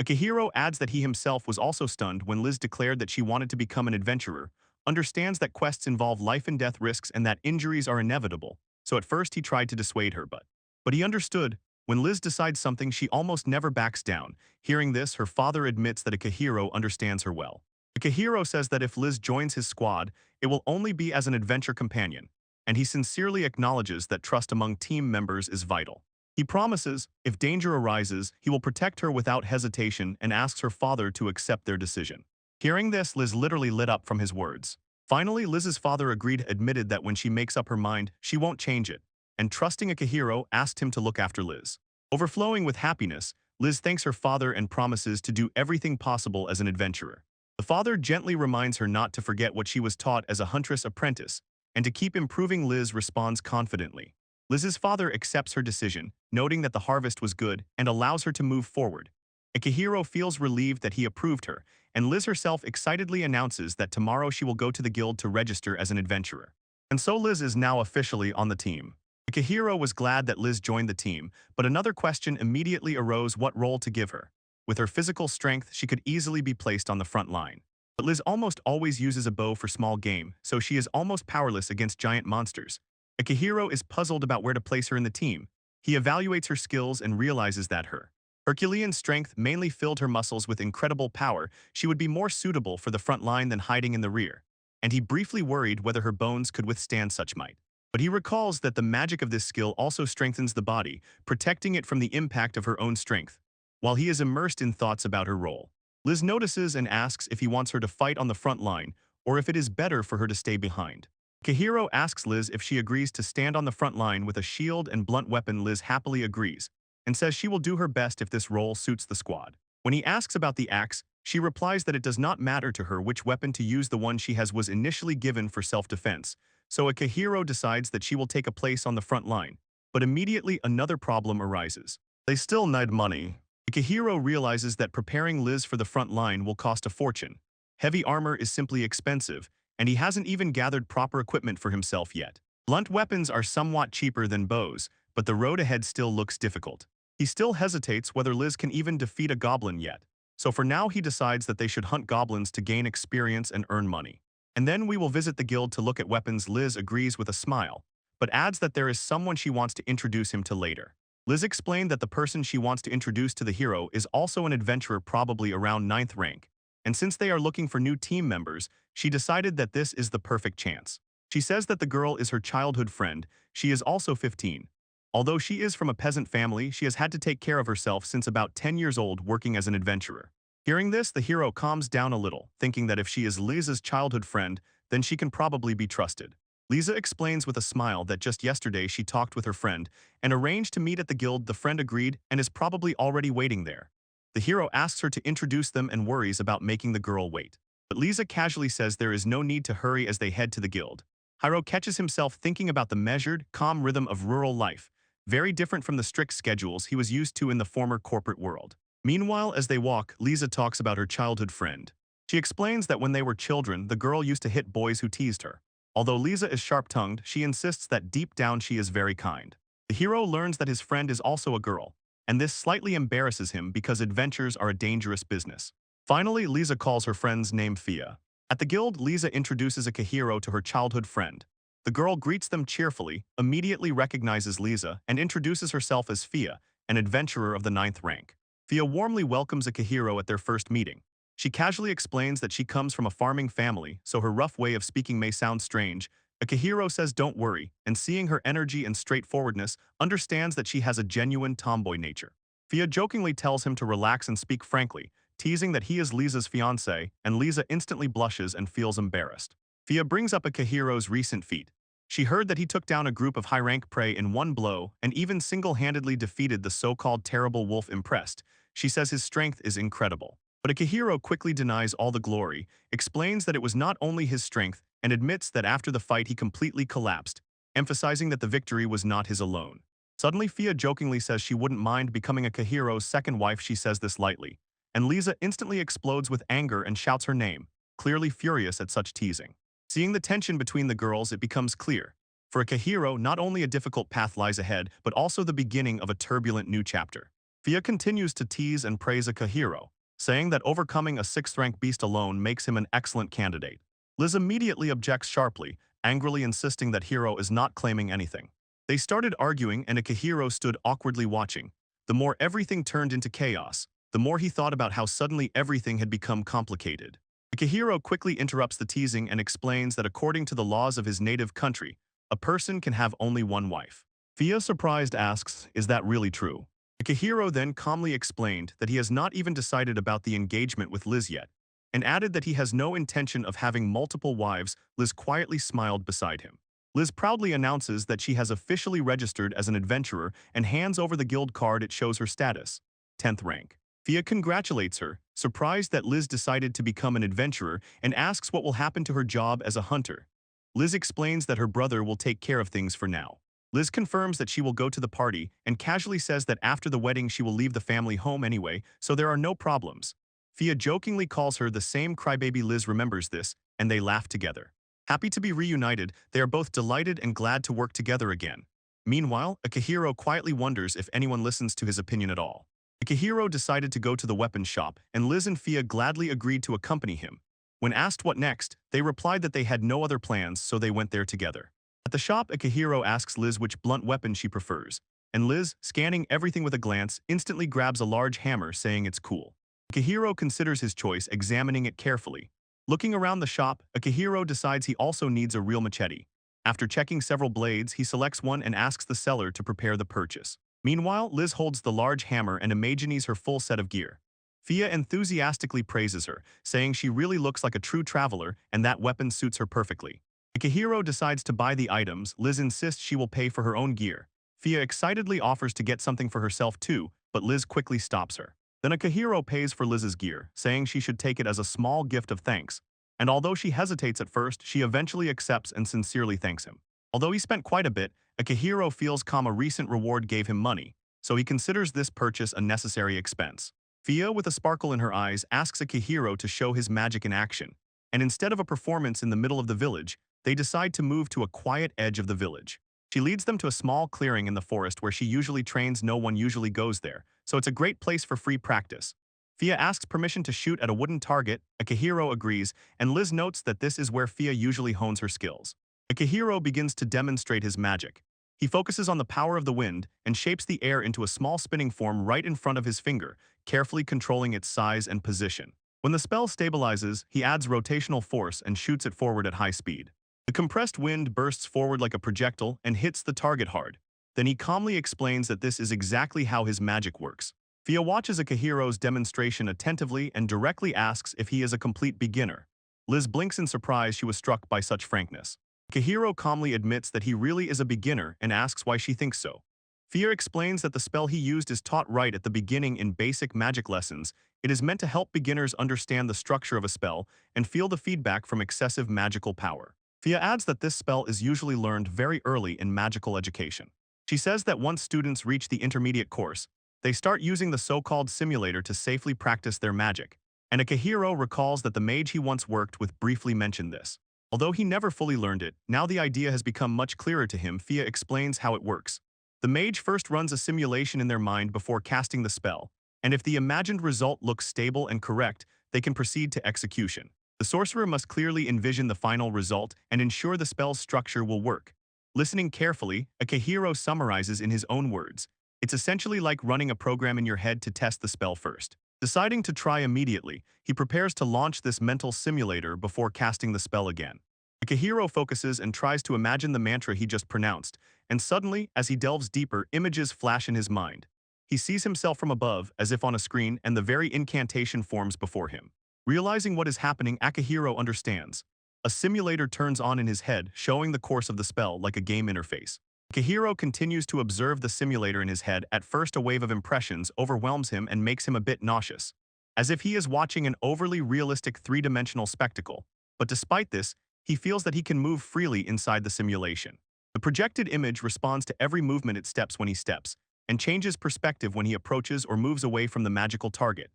Akihiro adds that he himself was also stunned when Liz declared that she wanted to become an adventurer, understands that quests involve life and death risks and that injuries are inevitable, so at first he tried to dissuade her, but he understood. When Liz decides something, she almost never backs down. Hearing this, her father admits that Akihiro understands her well. Akihiro says that if Liz joins his squad, it will only be as an adventure companion, and he sincerely acknowledges that trust among team members is vital. He promises, if danger arises, he will protect her without hesitation and asks her father to accept their decision. Hearing this, Liz literally lit up from his words. Finally, Liz's father admitted that when she makes up her mind, she won't change it, and trusting Akihiro, asked him to look after Liz. Overflowing with happiness, Liz thanks her father and promises to do everything possible as an adventurer. The father gently reminds her not to forget what she was taught as a huntress apprentice, and to keep improving. Liz responds confidently. Liz's father accepts her decision, noting that the harvest was good, and allows her to move forward. Akihiro feels relieved that he approved her, and Liz herself excitedly announces that tomorrow she will go to the guild to register as an adventurer. And so Liz is now officially on the team. Akihiro was glad that Liz joined the team, but another question immediately arose: what role to give her. With her physical strength, she could easily be placed on the front line. But Liz almost always uses a bow for small game, so she is almost powerless against giant monsters. Akihiro is puzzled about where to place her in the team. He evaluates her skills and realizes that her Herculean strength mainly filled her muscles with incredible power. She would be more suitable for the front line than hiding in the rear. And he briefly worried whether her bones could withstand such might. But he recalls that the magic of this skill also strengthens the body, protecting it from the impact of her own strength. While he is immersed in thoughts about her role, Liz notices and asks if he wants her to fight on the front line, or if it is better for her to stay behind. Akihiro asks Liz if she agrees to stand on the front line with a shield and blunt weapon. Liz happily agrees, and says she will do her best if this role suits the squad. When he asks about the axe, she replies that it does not matter to her which weapon to use. The one she has was initially given for self-defense, so Akihiro decides that she will take a place on the front line. But immediately another problem arises. They still need money. Akihiro realizes that preparing Liz for the front line will cost a fortune. Heavy armor is simply expensive, and he hasn't even gathered proper equipment for himself yet. Blunt weapons are somewhat cheaper than bows, but the road ahead still looks difficult. He still hesitates whether Liz can even defeat a goblin yet, so for now he decides that they should hunt goblins to gain experience and earn money. And then we will visit the guild to look at weapons. Liz agrees with a smile, but adds that there is someone she wants to introduce him to later. Liz explained that the person she wants to introduce to the hero is also an adventurer, probably around 9th rank, and since they are looking for new team members, she decided that this is the perfect chance. She says that the girl is her childhood friend. She is also 15. Although she is from a peasant family, she has had to take care of herself since about 10 years old, working as an adventurer. Hearing this, the hero calms down a little, thinking that if she is Lisa's childhood friend, then she can probably be trusted. Lisa explains with a smile that just yesterday she talked with her friend and arranged to meet at the guild. The friend agreed and is probably already waiting there. The hero asks her to introduce them and worries about making the girl wait. But Lisa casually says there is no need to hurry as they head to the guild. Hiro catches himself thinking about the measured, calm rhythm of rural life, very different from the strict schedules he was used to in the former corporate world. Meanwhile, as they walk, Lisa talks about her childhood friend. She explains that when they were children, the girl used to hit boys who teased her. Although Lisa is sharp-tongued, she insists that deep down she is very kind. The hero learns that his friend is also a girl, and this slightly embarrasses him because adventures are a dangerous business. Finally, Lisa calls her friend's name Fia. At the guild, Lisa introduces Akihiro to her childhood friend. The girl greets them cheerfully, immediately recognizes Lisa, and introduces herself as Fia, an adventurer of the 9th rank. Fia warmly welcomes Akihiro at their first meeting. She casually explains that she comes from a farming family, so her rough way of speaking may sound strange. Akihiro says don't worry, and seeing her energy and straightforwardness, understands that she has a genuine tomboy nature. Fia jokingly tells him to relax and speak frankly, teasing that he is Lisa's fiancé, and Lisa instantly blushes and feels embarrassed. Fia brings up Akihiro's recent feat. She heard that he took down a group of high-rank prey in one blow and even single-handedly defeated the so-called terrible wolf. Impressed, she says his strength is incredible. But Akihiro quickly denies all the glory, explains that it was not only his strength, and admits that after the fight he completely collapsed, emphasizing that the victory was not his alone. Suddenly, Fia jokingly says she wouldn't mind becoming Akihiro's second wife. She says this lightly, and Lisa instantly explodes with anger and shouts her name, clearly furious at such teasing. Seeing the tension between the girls, it becomes clear. For Akihiro, not only a difficult path lies ahead, but also the beginning of a turbulent new chapter. Fia continues to tease and praise Akihiro, saying that overcoming a 6th-rank beast alone makes him an excellent candidate. Liz immediately objects sharply, angrily insisting that Hiro is not claiming anything. They started arguing and Akihiro stood awkwardly watching. The more everything turned into chaos, the more he thought about how suddenly everything had become complicated. Akihiro quickly interrupts the teasing and explains that according to the laws of his native country, a person can have only one wife. Fia, surprised, asks, "Is that really true?" Akihiro then calmly explained that he has not even decided about the engagement with Liz yet, and added that he has no intention of having multiple wives. Liz quietly smiled beside him. Liz proudly announces that she has officially registered as an adventurer and hands over the guild card. It shows her status, 10th rank. Fia congratulates her, surprised that Liz decided to become an adventurer, and asks what will happen to her job as a hunter. Liz explains that her brother will take care of things for now. Liz confirms that she will go to the party and casually says that after the wedding she will leave the family home anyway, so there are no problems. Fia jokingly calls her the same crybaby. Liz remembers this, and they laugh together. Happy to be reunited, they are both delighted and glad to work together again. Meanwhile, Akihiro quietly wonders if anyone listens to his opinion at all. Akihiro decided to go to the weapons shop, and Liz and Fia gladly agreed to accompany him. When asked what next, they replied that they had no other plans, so they went there together. At the shop, Akihiro asks Liz which blunt weapon she prefers, and Liz, scanning everything with a glance, instantly grabs a large hammer, saying it's cool. Akihiro considers his choice, examining it carefully. Looking around the shop, Akihiro decides he also needs a real machete. After checking several blades, he selects one and asks the seller to prepare the purchase. Meanwhile, Liz holds the large hammer and imagines her full set of gear. Fia enthusiastically praises her, saying she really looks like a true traveler and that weapon suits her perfectly. Akihiro decides to buy the items. Liz insists she will pay for her own gear. Fia excitedly offers to get something for herself too, but Liz quickly stops her. Then Akihiro pays for Liz's gear, saying she should take it as a small gift of thanks. And although she hesitates at first, she eventually accepts and sincerely thanks him. Although he spent quite a bit, Akihiro feels a recent reward gave him money, so he considers this purchase a necessary expense. Fia, with a sparkle in her eyes, asks Akihiro to show his magic in action, and instead of a performance in the middle of the village, they decide to move to a quiet edge of the village. She leads them to a small clearing in the forest where she usually trains. No one usually goes there, so it's a great place for free practice. Fia asks permission to shoot at a wooden target. Akihiro agrees, and Liz notes that this is where Fia usually hones her skills. Akihiro begins to demonstrate his magic. He focuses on the power of the wind and shapes the air into a small spinning form right in front of his finger, carefully controlling its size and position. When the spell stabilizes, he adds rotational force and shoots it forward at high speed. The compressed wind bursts forward like a projectile and hits the target hard. Then he calmly explains that this is exactly how his magic works. Fia watches Akihiro's demonstration attentively and directly asks if he is a complete beginner. Liz blinks in surprise. She was struck by such frankness. Akihiro calmly admits that he really is a beginner and asks why she thinks so. Fia explains that the spell he used is taught right at the beginning in basic magic lessons. It is meant to help beginners understand the structure of a spell and feel the feedback from excessive magical power. Fia adds that this spell is usually learned very early in magical education. She says that once students reach the intermediate course, they start using the so-called simulator to safely practice their magic, and Akihiro recalls that the mage he once worked with briefly mentioned this. Although he never fully learned it, now the idea has become much clearer to him. Fia explains how it works. The mage first runs a simulation in their mind before casting the spell, and if the imagined result looks stable and correct, they can proceed to execution. The sorcerer must clearly envision the final result and ensure the spell's structure will work. Listening carefully, Akihiro summarizes in his own words. It's essentially like running a program in your head to test the spell first. Deciding to try immediately, he prepares to launch this mental simulator before casting the spell again. Akihiro focuses and tries to imagine the mantra he just pronounced, and suddenly, as he delves deeper, images flash in his mind. He sees himself from above, as if on a screen, and the very incantation forms before him. Realizing what is happening, Akihiro understands. A simulator turns on in his head, showing the course of the spell like a game interface. Akihiro continues to observe the simulator in his head. At first, a wave of impressions overwhelms him and makes him a bit nauseous, as if he is watching an overly realistic three-dimensional spectacle. But despite this, he feels that he can move freely inside the simulation. The projected image responds to every movement it steps when he steps, and changes perspective when he approaches or moves away from the magical target.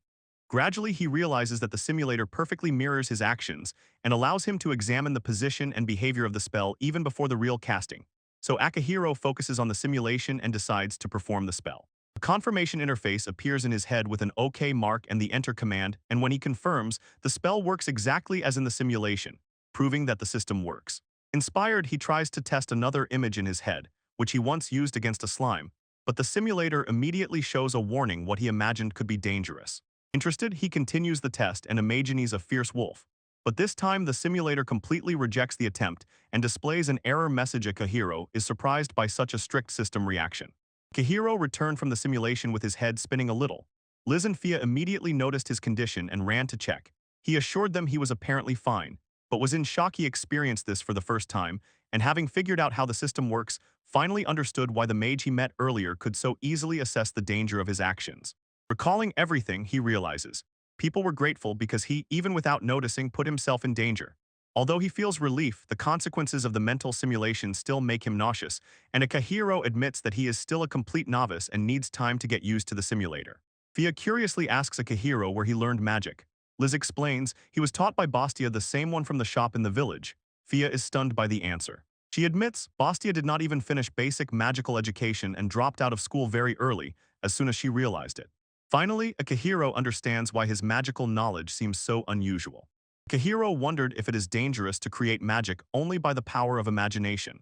Gradually, he realizes that the simulator perfectly mirrors his actions and allows him to examine the position and behavior of the spell even before the real casting. So Akihiro focuses on the simulation and decides to perform the spell. A confirmation interface appears in his head with an OK mark and the Enter command, and when he confirms, the spell works exactly as in the simulation, proving that the system works. Inspired, he tries to test another image in his head, which he once used against a slime, but the simulator immediately shows a warning what he imagined could be dangerous. Interested, he continues the test and imagines a fierce wolf. But this time, the simulator completely rejects the attempt and displays an error message. Akihiro is surprised by such a strict system reaction. Akihiro returned from the simulation with his head spinning a little. Liz and Fia immediately noticed his condition and ran to check. He assured them he was apparently fine, but was in shock he experienced this for the first time, and having figured out how the system works, finally understood why the mage he met earlier could so easily assess the danger of his actions. Recalling everything, he realizes. People were grateful because he, even without noticing, put himself in danger. Although he feels relief, the consequences of the mental simulation still make him nauseous, and Akihiro admits that he is still a complete novice and needs time to get used to the simulator. Fia curiously asks Akihiro where he learned magic. Liz explains he was taught by Bastia, the same one from the shop in the village. Fia is stunned by the answer. She admits Bastia did not even finish basic magical education and dropped out of school very early, as soon as she realized it. Finally, Akihiro understands why his magical knowledge seems so unusual. Akihiro wondered if it is dangerous to create magic only by the power of imagination.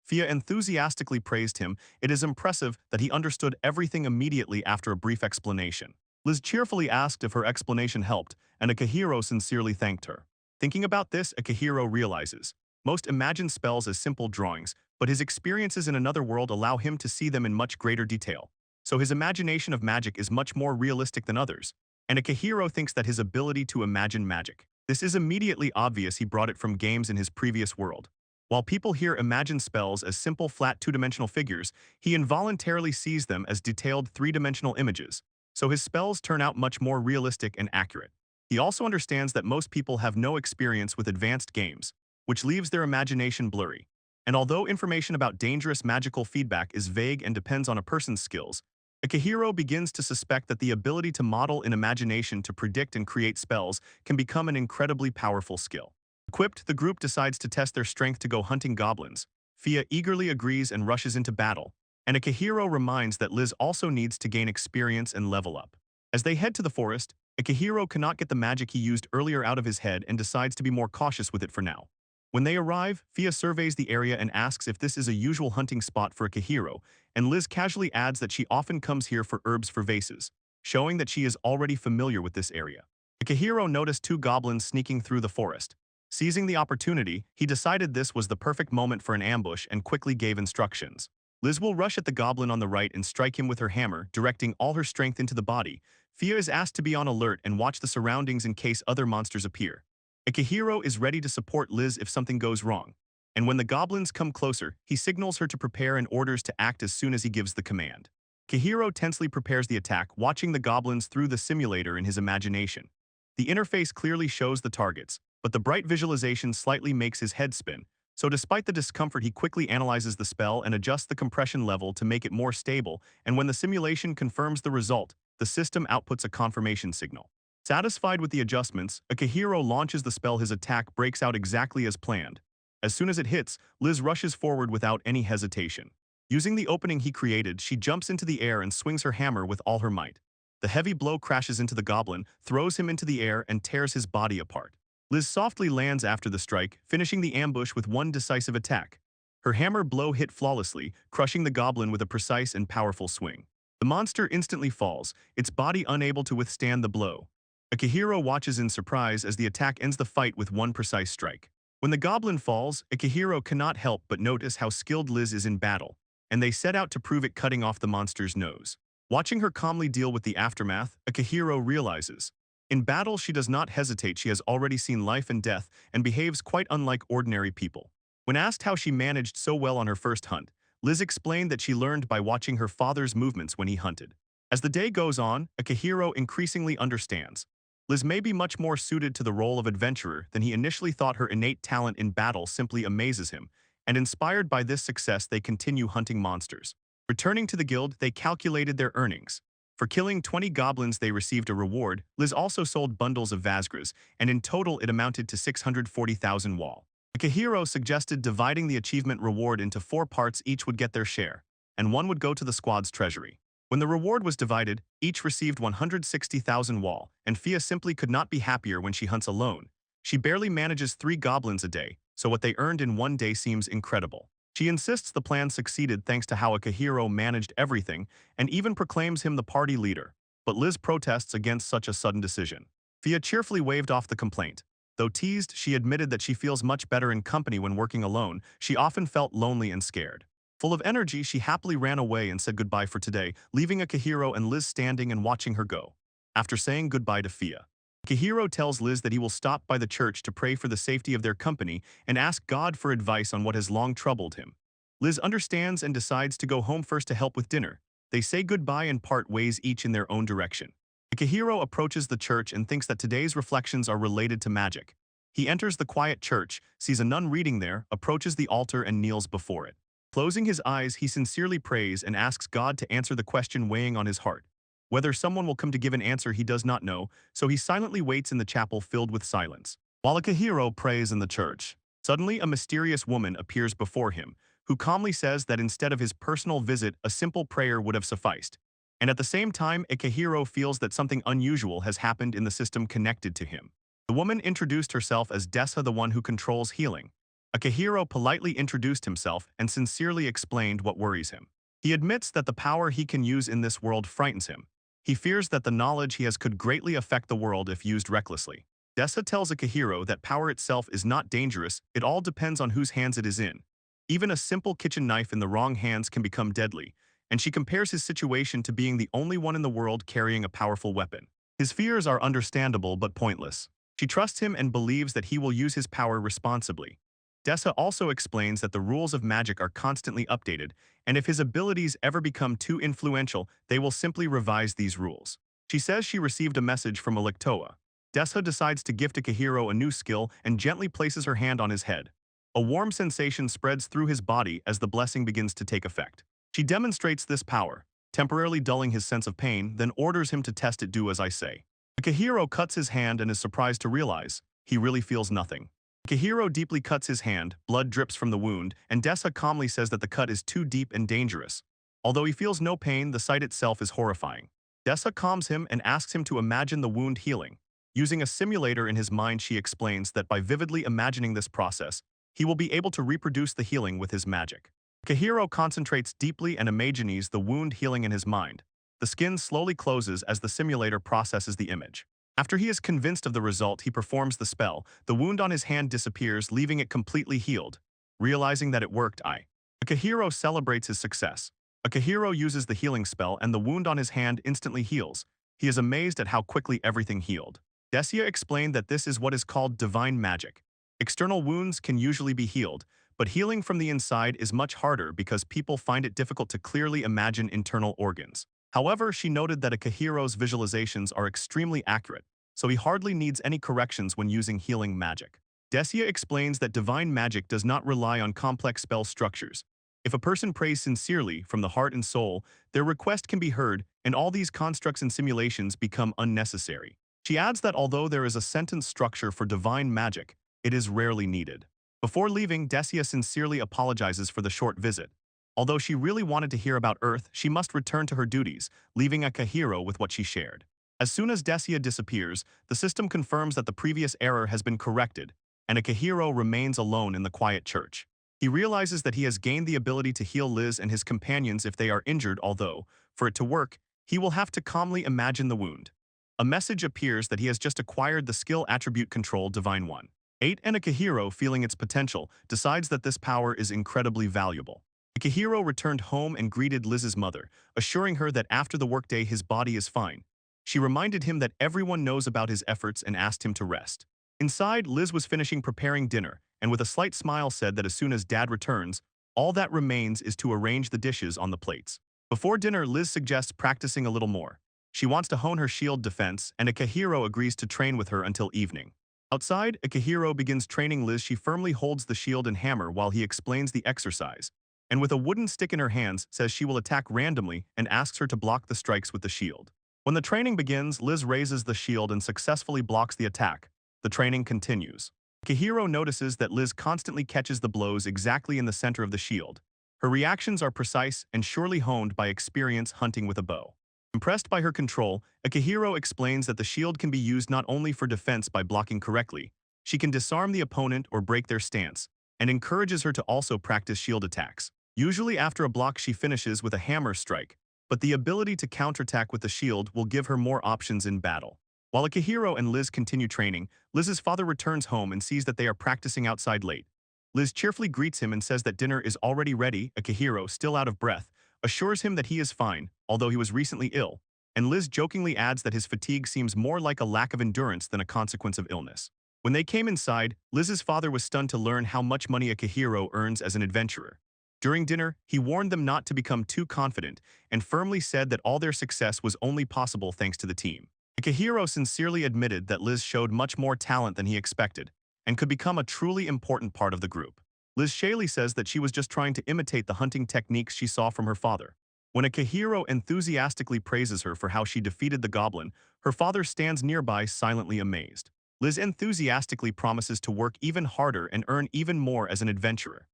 Fia enthusiastically praised him. It is impressive that he understood everything immediately after a brief explanation. Liz cheerfully asked if her explanation helped, and Akihiro sincerely thanked her. Thinking about this, Akihiro realizes most imagine spells as simple drawings, but his experiences in another world allow him to see them in much greater detail. So his imagination of magic is much more realistic than others, and Akihiro thinks that his ability to imagine magic. This is immediately obvious he brought it from games in his previous world. While people here imagine spells as simple flat two-dimensional figures, he involuntarily sees them as detailed three-dimensional images, so his spells turn out much more realistic and accurate. He also understands that most people have no experience with advanced games, which leaves their imagination blurry. And although information about dangerous magical feedback is vague and depends on a person's skills, Akihiro begins to suspect that the ability to model in imagination to predict and create spells can become an incredibly powerful skill. Equipped, the group decides to test their strength to go hunting goblins. Fia eagerly agrees and rushes into battle, and Akihiro reminds that Liz also needs to gain experience and level up. As they head to the forest, Akihiro cannot get the magic he used earlier out of his head and decides to be more cautious with it for now. When they arrive, Fia surveys the area and asks if this is a usual hunting spot for Akihiro, and Liz casually adds that she often comes here for herbs for vases, showing that she is already familiar with this area. Akihiro noticed two goblins sneaking through the forest. Seizing the opportunity, he decided this was the perfect moment for an ambush and quickly gave instructions. Liz will rush at the goblin on the right and strike him with her hammer, directing all her strength into the body. Fia is asked to be on alert and watch the surroundings in case other monsters appear. Akihiro is ready to support Liz if something goes wrong, and when the goblins come closer, he signals her to prepare and orders to act as soon as he gives the command. Akihiro tensely prepares the attack, watching the goblins through the simulator in his imagination. The interface clearly shows the targets, but the bright visualization slightly makes his head spin, So despite the discomfort, he quickly analyzes the spell and adjusts the compression level to make it more stable, and when the simulation confirms the result, the system outputs a confirmation signal. Satisfied with the adjustments, Akihiro launches the spell. His attack breaks out exactly as planned. As soon as it hits, Liz rushes forward without any hesitation. Using the opening he created, she jumps into the air and swings her hammer with all her might. The heavy blow crashes into the goblin, throws him into the air, and tears his body apart. Liz softly lands after the strike, finishing the ambush with one decisive attack. Her hammer blow hit flawlessly, crushing the goblin with a precise and powerful swing. The monster instantly falls, its body unable to withstand the blow. Akihiro watches in surprise as the attack ends the fight with one precise strike. When the goblin falls, Akihiro cannot help but notice how skilled Liz is in battle, and they set out to prove it, cutting off the monster's nose. Watching her calmly deal with the aftermath, Akihiro realizes. In battle, she does not hesitate. She has already seen life and death and behaves quite unlike ordinary people. When asked how she managed so well on her first hunt, Liz explained that she learned by watching her father's movements when he hunted. As the day goes on, Akihiro increasingly understands. Liz may be much more suited to the role of adventurer than he initially thought. Her innate talent in battle simply amazes him, and inspired by this success, they continue hunting monsters. Returning to the guild, they calculated their earnings. For killing 20 goblins, they received a reward. Liz also sold bundles of Vasgras, and in total it amounted to 640,000 wall. Akihiro suggested dividing the achievement reward into 4 parts. Each would get their share, and one would go to the squad's treasury. When the reward was divided, each received 160,000 wall, and Fia simply could not be happier when she hunts alone. She barely manages 3 goblins a day, so what they earned in one day seems incredible. She insists the plan succeeded thanks to how Akihiro managed everything, and even proclaims him the party leader. But Liz protests against such a sudden decision. Fia cheerfully waved off the complaint. Though teased, she admitted that she feels much better in company when working alone. She often felt lonely and scared. Full of energy, she happily ran away and said goodbye for today, leaving Akihiro and Liz standing and watching her go. After saying goodbye to Fia, Akihiro tells Liz that he will stop by the church to pray for the safety of their company and ask God for advice on what has long troubled him. Liz understands and decides to go home first to help with dinner. They say goodbye and part ways, each in their own direction. Akihiro approaches the church and thinks that today's reflections are related to magic. He enters the quiet church, sees a nun reading there, approaches the altar and kneels before it. Closing his eyes, he sincerely prays and asks God to answer the question weighing on his heart. Whether someone will come to give an answer, he does not know, so he silently waits in the chapel filled with silence. While Akihiro prays in the church, suddenly a mysterious woman appears before him, who calmly says that instead of his personal visit, a simple prayer would have sufficed. And at the same time, Akihiro feels that something unusual has happened in the system connected to him. The woman introduced herself as Dessa, the one who controls healing. Akihiro politely introduced himself and sincerely explained what worries him. He admits that the power he can use in this world frightens him. He fears that the knowledge he has could greatly affect the world if used recklessly. Dessa tells Akihiro that power itself is not dangerous, it all depends on whose hands it is in. Even a simple kitchen knife in the wrong hands can become deadly, and she compares his situation to being the only one in the world carrying a powerful weapon. His fears are understandable but pointless. She trusts him and believes that he will use his power responsibly. Dessa also explains that the rules of magic are constantly updated, and if his abilities ever become too influential, they will simply revise these rules. She says she received a message from Electoa. Dessa decides to gift Akihiro a new skill and gently places her hand on his head. A warm sensation spreads through his body as the blessing begins to take effect. She demonstrates this power, temporarily dulling his sense of pain, then orders him to test it. Do as I say. Akihiro cuts his hand and is surprised to realize he really feels nothing. Akihiro deeply cuts his hand, blood drips from the wound, and Dessa calmly says that the cut is too deep and dangerous. Although he feels no pain, the sight itself is horrifying. Dessa calms him and asks him to imagine the wound healing. Using a simulator in his mind, she explains that by vividly imagining this process, he will be able to reproduce the healing with his magic. Akihiro concentrates deeply and imagines the wound healing in his mind. The skin slowly closes as the simulator processes the image. After he is convinced of the result, he performs the spell. The wound on his hand disappears, leaving it completely healed. Realizing that it worked, Akihiro celebrates his success. Akihiro uses the healing spell and the wound on his hand instantly heals. He is amazed at how quickly everything healed. Dessa explained that this is what is called divine magic. External wounds can usually be healed, but healing from the inside is much harder because people find it difficult to clearly imagine internal organs. However, she noted that Akihiro's visualizations are extremely accurate, so he hardly needs any corrections when using healing magic. Desia explains that divine magic does not rely on complex spell structures. If a person prays sincerely from the heart and soul, their request can be heard, and all these constructs and simulations become unnecessary. She adds that although there is a sentence structure for divine magic, it is rarely needed. Before leaving, Desia sincerely apologizes for the short visit. Although she really wanted to hear about Earth, she must return to her duties, leaving Akihiro with what she shared. As soon as Desia disappears, the system confirms that the previous error has been corrected, and Akihiro remains alone in the quiet church. He realizes that he has gained the ability to heal Liz and his companions if they are injured, although, for it to work, he will have to calmly imagine the wound. A message appears that he has just acquired the skill attribute control Divine 1. 8 and Akihiro, feeling its potential, decides that this power is incredibly valuable. Akihiro returned home and greeted Liz's mother, assuring her that after the workday his body is fine. She reminded him that everyone knows about his efforts and asked him to rest. Inside, Liz was finishing preparing dinner, and with a slight smile said that as soon as Dad returns, all that remains is to arrange the dishes on the plates. Before dinner, Liz suggests practicing a little more. She wants to hone her shield defense, and Akihiro agrees to train with her until evening. Outside, Akihiro begins training Liz. She firmly holds the shield and hammer while he explains the exercise, and with a wooden stick in her hands, says she will attack randomly and asks her to block the strikes with the shield. When the training begins, Liz raises the shield and successfully blocks the attack. The training continues. Akihiro notices that Liz constantly catches the blows exactly in the center of the shield. Her reactions are precise and surely honed by experience hunting with a bow. Impressed by her control, Akihiro explains that the shield can be used not only for defense by blocking correctly, she can disarm the opponent or break their stance, and encourages her to also practice shield attacks. Usually after a block she finishes with a hammer strike, but the ability to counterattack with the shield will give her more options in battle. While Akihiro and Liz continue training, Liz's father returns home and sees that they are practicing outside late. Liz cheerfully greets him and says that dinner is already ready. Akihiro, still out of breath, assures him that he is fine, although he was recently ill, and Liz jokingly adds that his fatigue seems more like a lack of endurance than a consequence of illness. When they came inside, Liz's father was stunned to learn how much money Akihiro earns as an adventurer. During dinner, he warned them not to become too confident and firmly said that all their success was only possible thanks to the team. Akihiro sincerely admitted that Liz showed much more talent than he expected and could become a truly important part of the group. Liz Shaley says that she was just trying to imitate the hunting techniques she saw from her father. When Akihiro enthusiastically praises her for how she defeated the goblin, her father stands nearby silently amazed. Liz enthusiastically promises to work even harder and earn even more as an adventurer.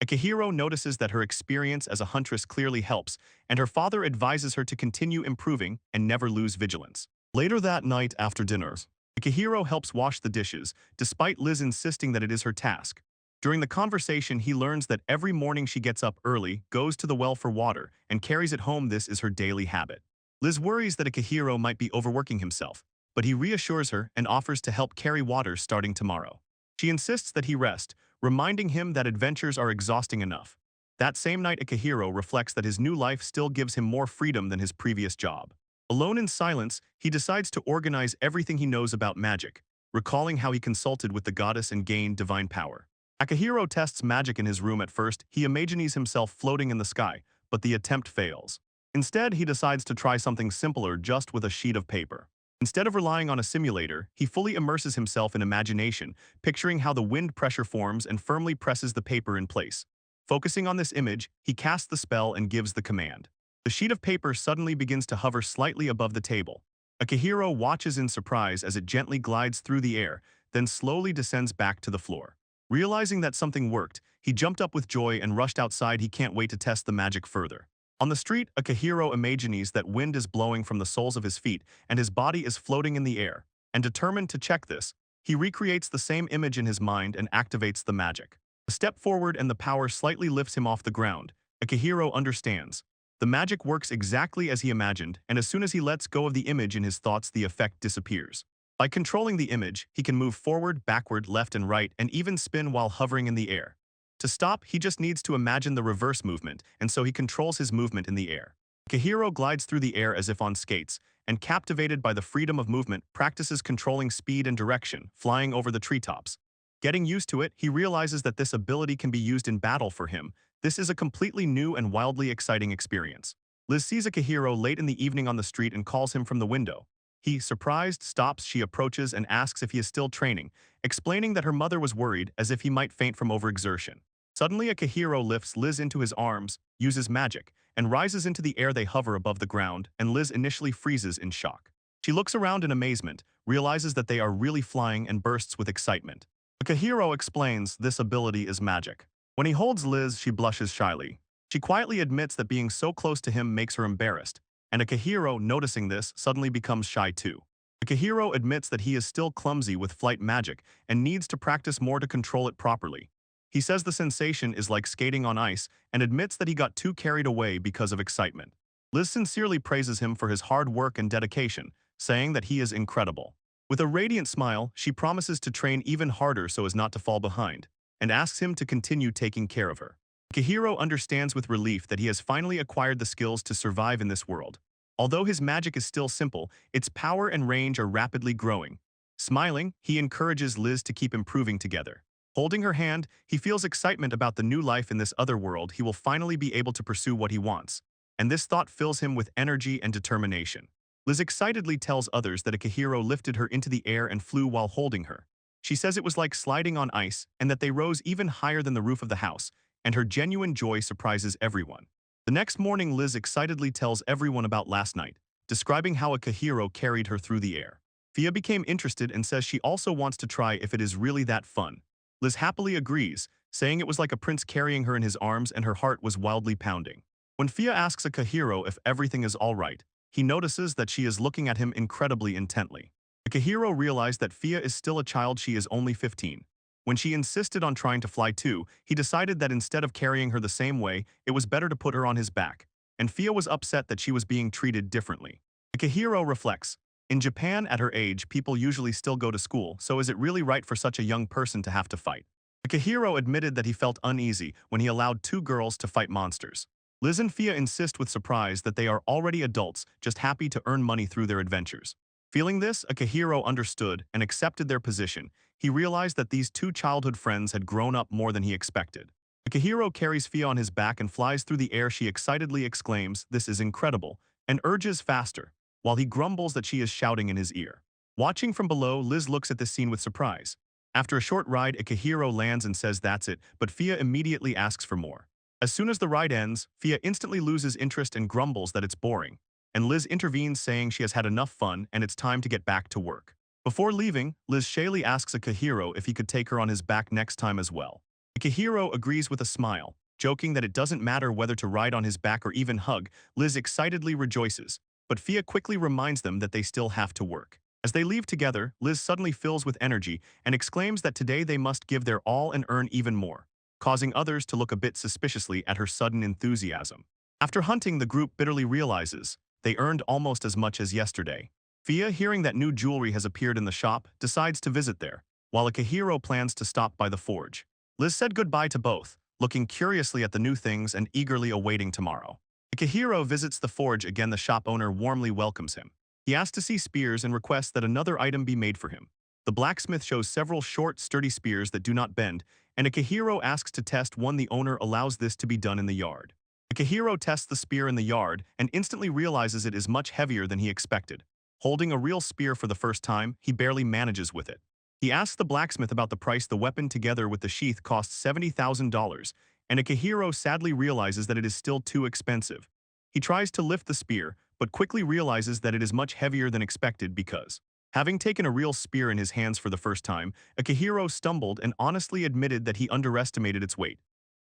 Akihiro notices that her experience as a huntress clearly helps, and her father advises her to continue improving and never lose vigilance. Later that night after dinner, Akihiro helps wash the dishes, despite Liz insisting that it is her task. During the conversation, he learns that every morning she gets up early, goes to the well for water, and carries it home. This is her daily habit. Liz worries that Akihiro might be overworking himself, but he reassures her and offers to help carry water starting tomorrow. She insists that he rest, reminding him that adventures are exhausting enough. That same night, Akihiro reflects that his new life still gives him more freedom than his previous job. Alone in silence, he decides to organize everything he knows about magic, recalling how he consulted with the goddess and gained divine power. Akihiro tests magic in his room. At first, he imagines himself floating in the sky, but the attempt fails. Instead, he decides to try something simpler, just with a sheet of paper. Instead of relying on a simulator, he fully immerses himself in imagination, picturing how the wind pressure forms and firmly presses the paper in place. Focusing on this image, he casts the spell and gives the command. The sheet of paper suddenly begins to hover slightly above the table. Akihiro watches in surprise as it gently glides through the air, then slowly descends back to the floor. Realizing that something worked, he jumped up with joy and rushed outside. He can't wait to test the magic further. On the street, Akihiro imagines that wind is blowing from the soles of his feet and his body is floating in the air, and determined to check this, he recreates the same image in his mind and activates the magic. A step forward and the power slightly lifts him off the ground. Akihiro understands. The magic works exactly as he imagined, and as soon as he lets go of the image in his thoughts, the effect disappears. By controlling the image, he can move forward, backward, left and right, and even spin while hovering in the air. To stop, he just needs to imagine the reverse movement, and so he controls his movement in the air. Akihiro glides through the air as if on skates, and captivated by the freedom of movement, practices controlling speed and direction, flying over the treetops. Getting used to it, he realizes that this ability can be used in battle for him. This is a completely new and wildly exciting experience. Liz sees Akihiro late in the evening on the street and calls him from the window. He, surprised, stops, she approaches and asks if he is still training, explaining that her mother was worried as if he might faint from overexertion. Suddenly, Akihiro lifts Liz into his arms, uses magic, and rises into the air. They hover above the ground, and Liz initially freezes in shock. She looks around in amazement, realizes that they are really flying, and bursts with excitement. Akihiro explains this ability is magic. When he holds Liz, she blushes shyly. She quietly admits that being so close to him makes her embarrassed, and Akihiro, noticing this, suddenly becomes shy too. Akihiro admits that he is still clumsy with flight magic and needs to practice more to control it properly. He says the sensation is like skating on ice and admits that he got too carried away because of excitement. Liz sincerely praises him for his hard work and dedication, saying that he is incredible. With a radiant smile, she promises to train even harder so as not to fall behind, and asks him to continue taking care of her. Akihiro understands with relief that he has finally acquired the skills to survive in this world. Although his magic is still simple, its power and range are rapidly growing. Smiling, he encourages Liz to keep improving together. Holding her hand, he feels excitement about the new life in this other world. He will finally be able to pursue what he wants. And this thought fills him with energy and determination. Liz excitedly tells others that Akihiro lifted her into the air and flew while holding her. She says it was like sliding on ice and that they rose even higher than the roof of the house, and her genuine joy surprises everyone. The next morning, Liz excitedly tells everyone about last night, describing how Akihiro carried her through the air. Fia became interested and says she also wants to try if it is really that fun. Liz happily agrees, saying it was like a prince carrying her in his arms and her heart was wildly pounding. When Fia asks Akihiro if everything is all right, he notices that she is looking at him incredibly intently. Akihiro realized that Fia is still a child. She is only 15. When she insisted on trying to fly too, he decided that instead of carrying her the same way, it was better to put her on his back, and Fia was upset that she was being treated differently. Akihiro reflects, in Japan at her age, people usually still go to school, so is it really right for such a young person to have to fight? Akihiro admitted that he felt uneasy when he allowed two girls to fight monsters. Liz and Fia insist with surprise that they are already adults, just happy to earn money through their adventures. Feeling this, Akihiro understood and accepted their position. He realized that these two childhood friends had grown up more than he expected. Akihiro carries Fia on his back and flies through the air. She excitedly exclaims, "This is incredible," and urges faster, while he grumbles that she is shouting in his ear. Watching from below, Liz looks at this scene with surprise. After a short ride, Akihiro lands and says that's it, but Fia immediately asks for more. As soon as the ride ends, Fia instantly loses interest and grumbles that it's boring, and Liz intervenes saying she has had enough fun and it's time to get back to work. Before leaving, Liz shyly asks Akihiro if he could take her on his back next time as well. Akihiro agrees with a smile, joking that it doesn't matter whether to ride on his back or even hug. Liz excitedly rejoices, but Fia quickly reminds them that they still have to work. As they leave together, Liz suddenly fills with energy and exclaims that today they must give their all and earn even more, causing others to look a bit suspiciously at her sudden enthusiasm. After hunting, the group bitterly realizes they earned almost as much as yesterday. Fia, hearing that new jewelry has appeared in the shop, decides to visit there, while Akihiro plans to stop by the forge. Liz said goodbye to both, looking curiously at the new things and eagerly awaiting tomorrow. Akihiro visits the forge again. The shop owner warmly welcomes him. He asks to see spears and requests that another item be made for him. The blacksmith shows several short, sturdy spears that do not bend, and Akihiro asks to test one. The owner allows this to be done in the yard. Akihiro tests the spear in the yard and instantly realizes it is much heavier than he expected. Holding a real spear for the first time, he barely manages with it. He asks the blacksmith about the price. The weapon together with the sheath costs $70,000, and Akihiro sadly realizes that it is still too expensive. He tries to lift the spear, but quickly realizes that it is much heavier than expected because, having taken a real spear in his hands for the first time, Akihiro stumbled and honestly admitted that he underestimated its weight.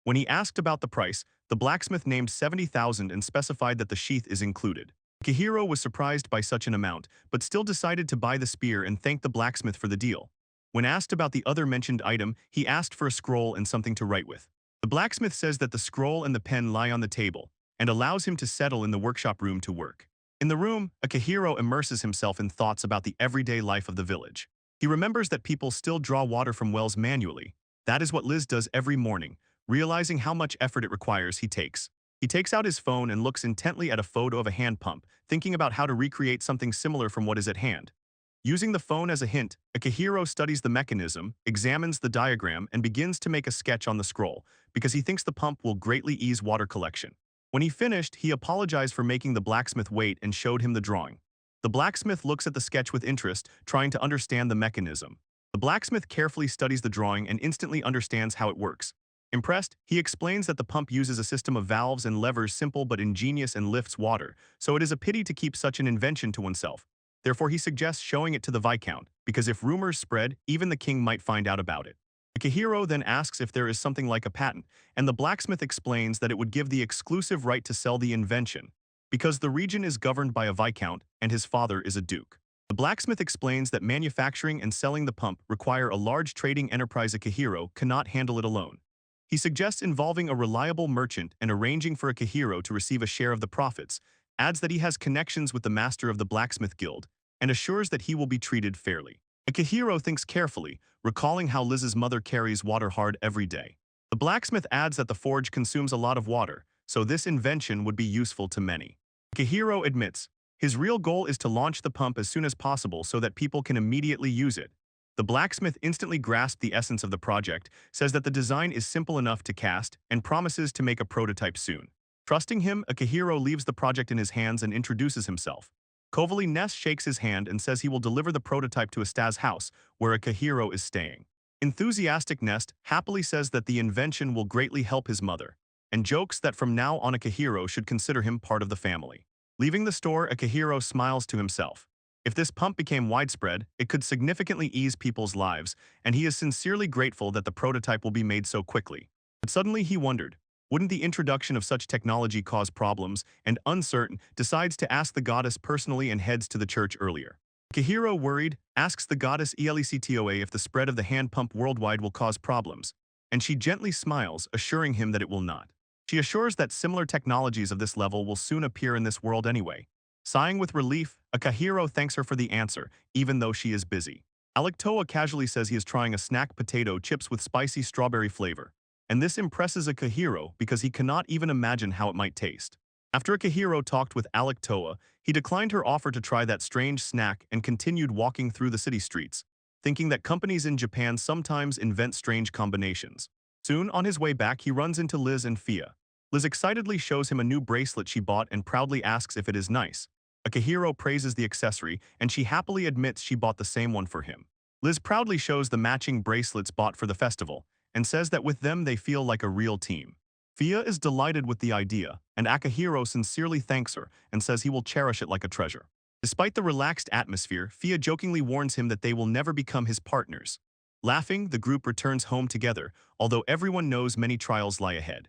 When he asked about the price, the blacksmith named $70,000 and specified that the sheath is included. Akihiro was surprised by such an amount, but still decided to buy the spear and thanked the blacksmith for the deal. When asked about the other mentioned item, he asked for a scroll and something to write with. The blacksmith says that the scroll and the pen lie on the table, and allows him to settle in the workshop room to work. In the room, Akihiro immerses himself in thoughts about the everyday life of the village. He remembers that people still draw water from wells manually. That is what Liz does every morning. Realizing how much effort it requires, he takes out his phone and looks intently at a photo of a hand pump, thinking about how to recreate something similar from what is at hand. Using the phone as a hint, Akihiro studies the mechanism, examines the diagram, and begins to make a sketch on the scroll, because he thinks the pump will greatly ease water collection. When he finished, he apologized for making the blacksmith wait and showed him the drawing. The blacksmith looks at the sketch with interest, trying to understand the mechanism. The blacksmith carefully studies the drawing and instantly understands how it works. Impressed, he explains that the pump uses a system of valves and levers simple but ingenious and lifts water, so it is a pity to keep such an invention to oneself. Therefore he suggests showing it to the Viscount, because if rumors spread, even the king might find out about it. Akihiro then asks if there is something like a patent, and the blacksmith explains that it would give the exclusive right to sell the invention, because the region is governed by a viscount and his father is a duke. The blacksmith explains that manufacturing and selling the pump require a large trading enterprise. Akihiro cannot handle it alone. He suggests involving a reliable merchant and arranging for Akihiro to receive a share of the profits, adds that he has connections with the master of the blacksmith guild, and assures that he will be treated fairly. Akihiro thinks carefully, recalling how Liz's mother carries water hard every day. The blacksmith adds that the forge consumes a lot of water, so this invention would be useful to many. Akihiro admits, his real goal is to launch the pump as soon as possible so that people can immediately use it. The blacksmith instantly grasped the essence of the project, says that the design is simple enough to cast, and promises to make a prototype soon. Trusting him, Akihiro leaves the project in his hands and introduces himself. Kovali Ness shakes his hand and says he will deliver the prototype to Astaz's house, where Akihiro is staying. Enthusiastic Nest happily says that the invention will greatly help his mother, and jokes that from now on Akihiro should consider him part of the family. Leaving the store, Akihiro smiles to himself. If this pump became widespread, it could significantly ease people's lives, and he is sincerely grateful that the prototype will be made so quickly. But suddenly he wondered, wouldn't the introduction of such technology cause problems, and uncertain, decides to ask the goddess personally and heads to the church earlier. Akihiro, worried, asks the goddess Elictoa if the spread of the hand pump worldwide will cause problems, and she gently smiles, assuring him that it will not. She assures that similar technologies of this level will soon appear in this world anyway. Sighing with relief, Akihiro thanks her for the answer, even though she is busy. Alictoa casually says he is trying a snack potato chips with spicy strawberry flavor, and this impresses Akihiro because he cannot even imagine how it might taste. After Akihiro talked with Alictoa, he declined her offer to try that strange snack and continued walking through the city streets, thinking that companies in Japan sometimes invent strange combinations. Soon, on his way back, he runs into Liz and Fia. Liz excitedly shows him a new bracelet she bought and proudly asks if it is nice. Akihiro praises the accessory, and she happily admits she bought the same one for him. Liz proudly shows the matching bracelets bought for the festival, and says that with them they feel like a real team. Fia is delighted with the idea, and Akihiro sincerely thanks her and says he will cherish it like a treasure. Despite the relaxed atmosphere, Fia jokingly warns him that they will never become his partners. Laughing, the group returns home together, although everyone knows many trials lie ahead.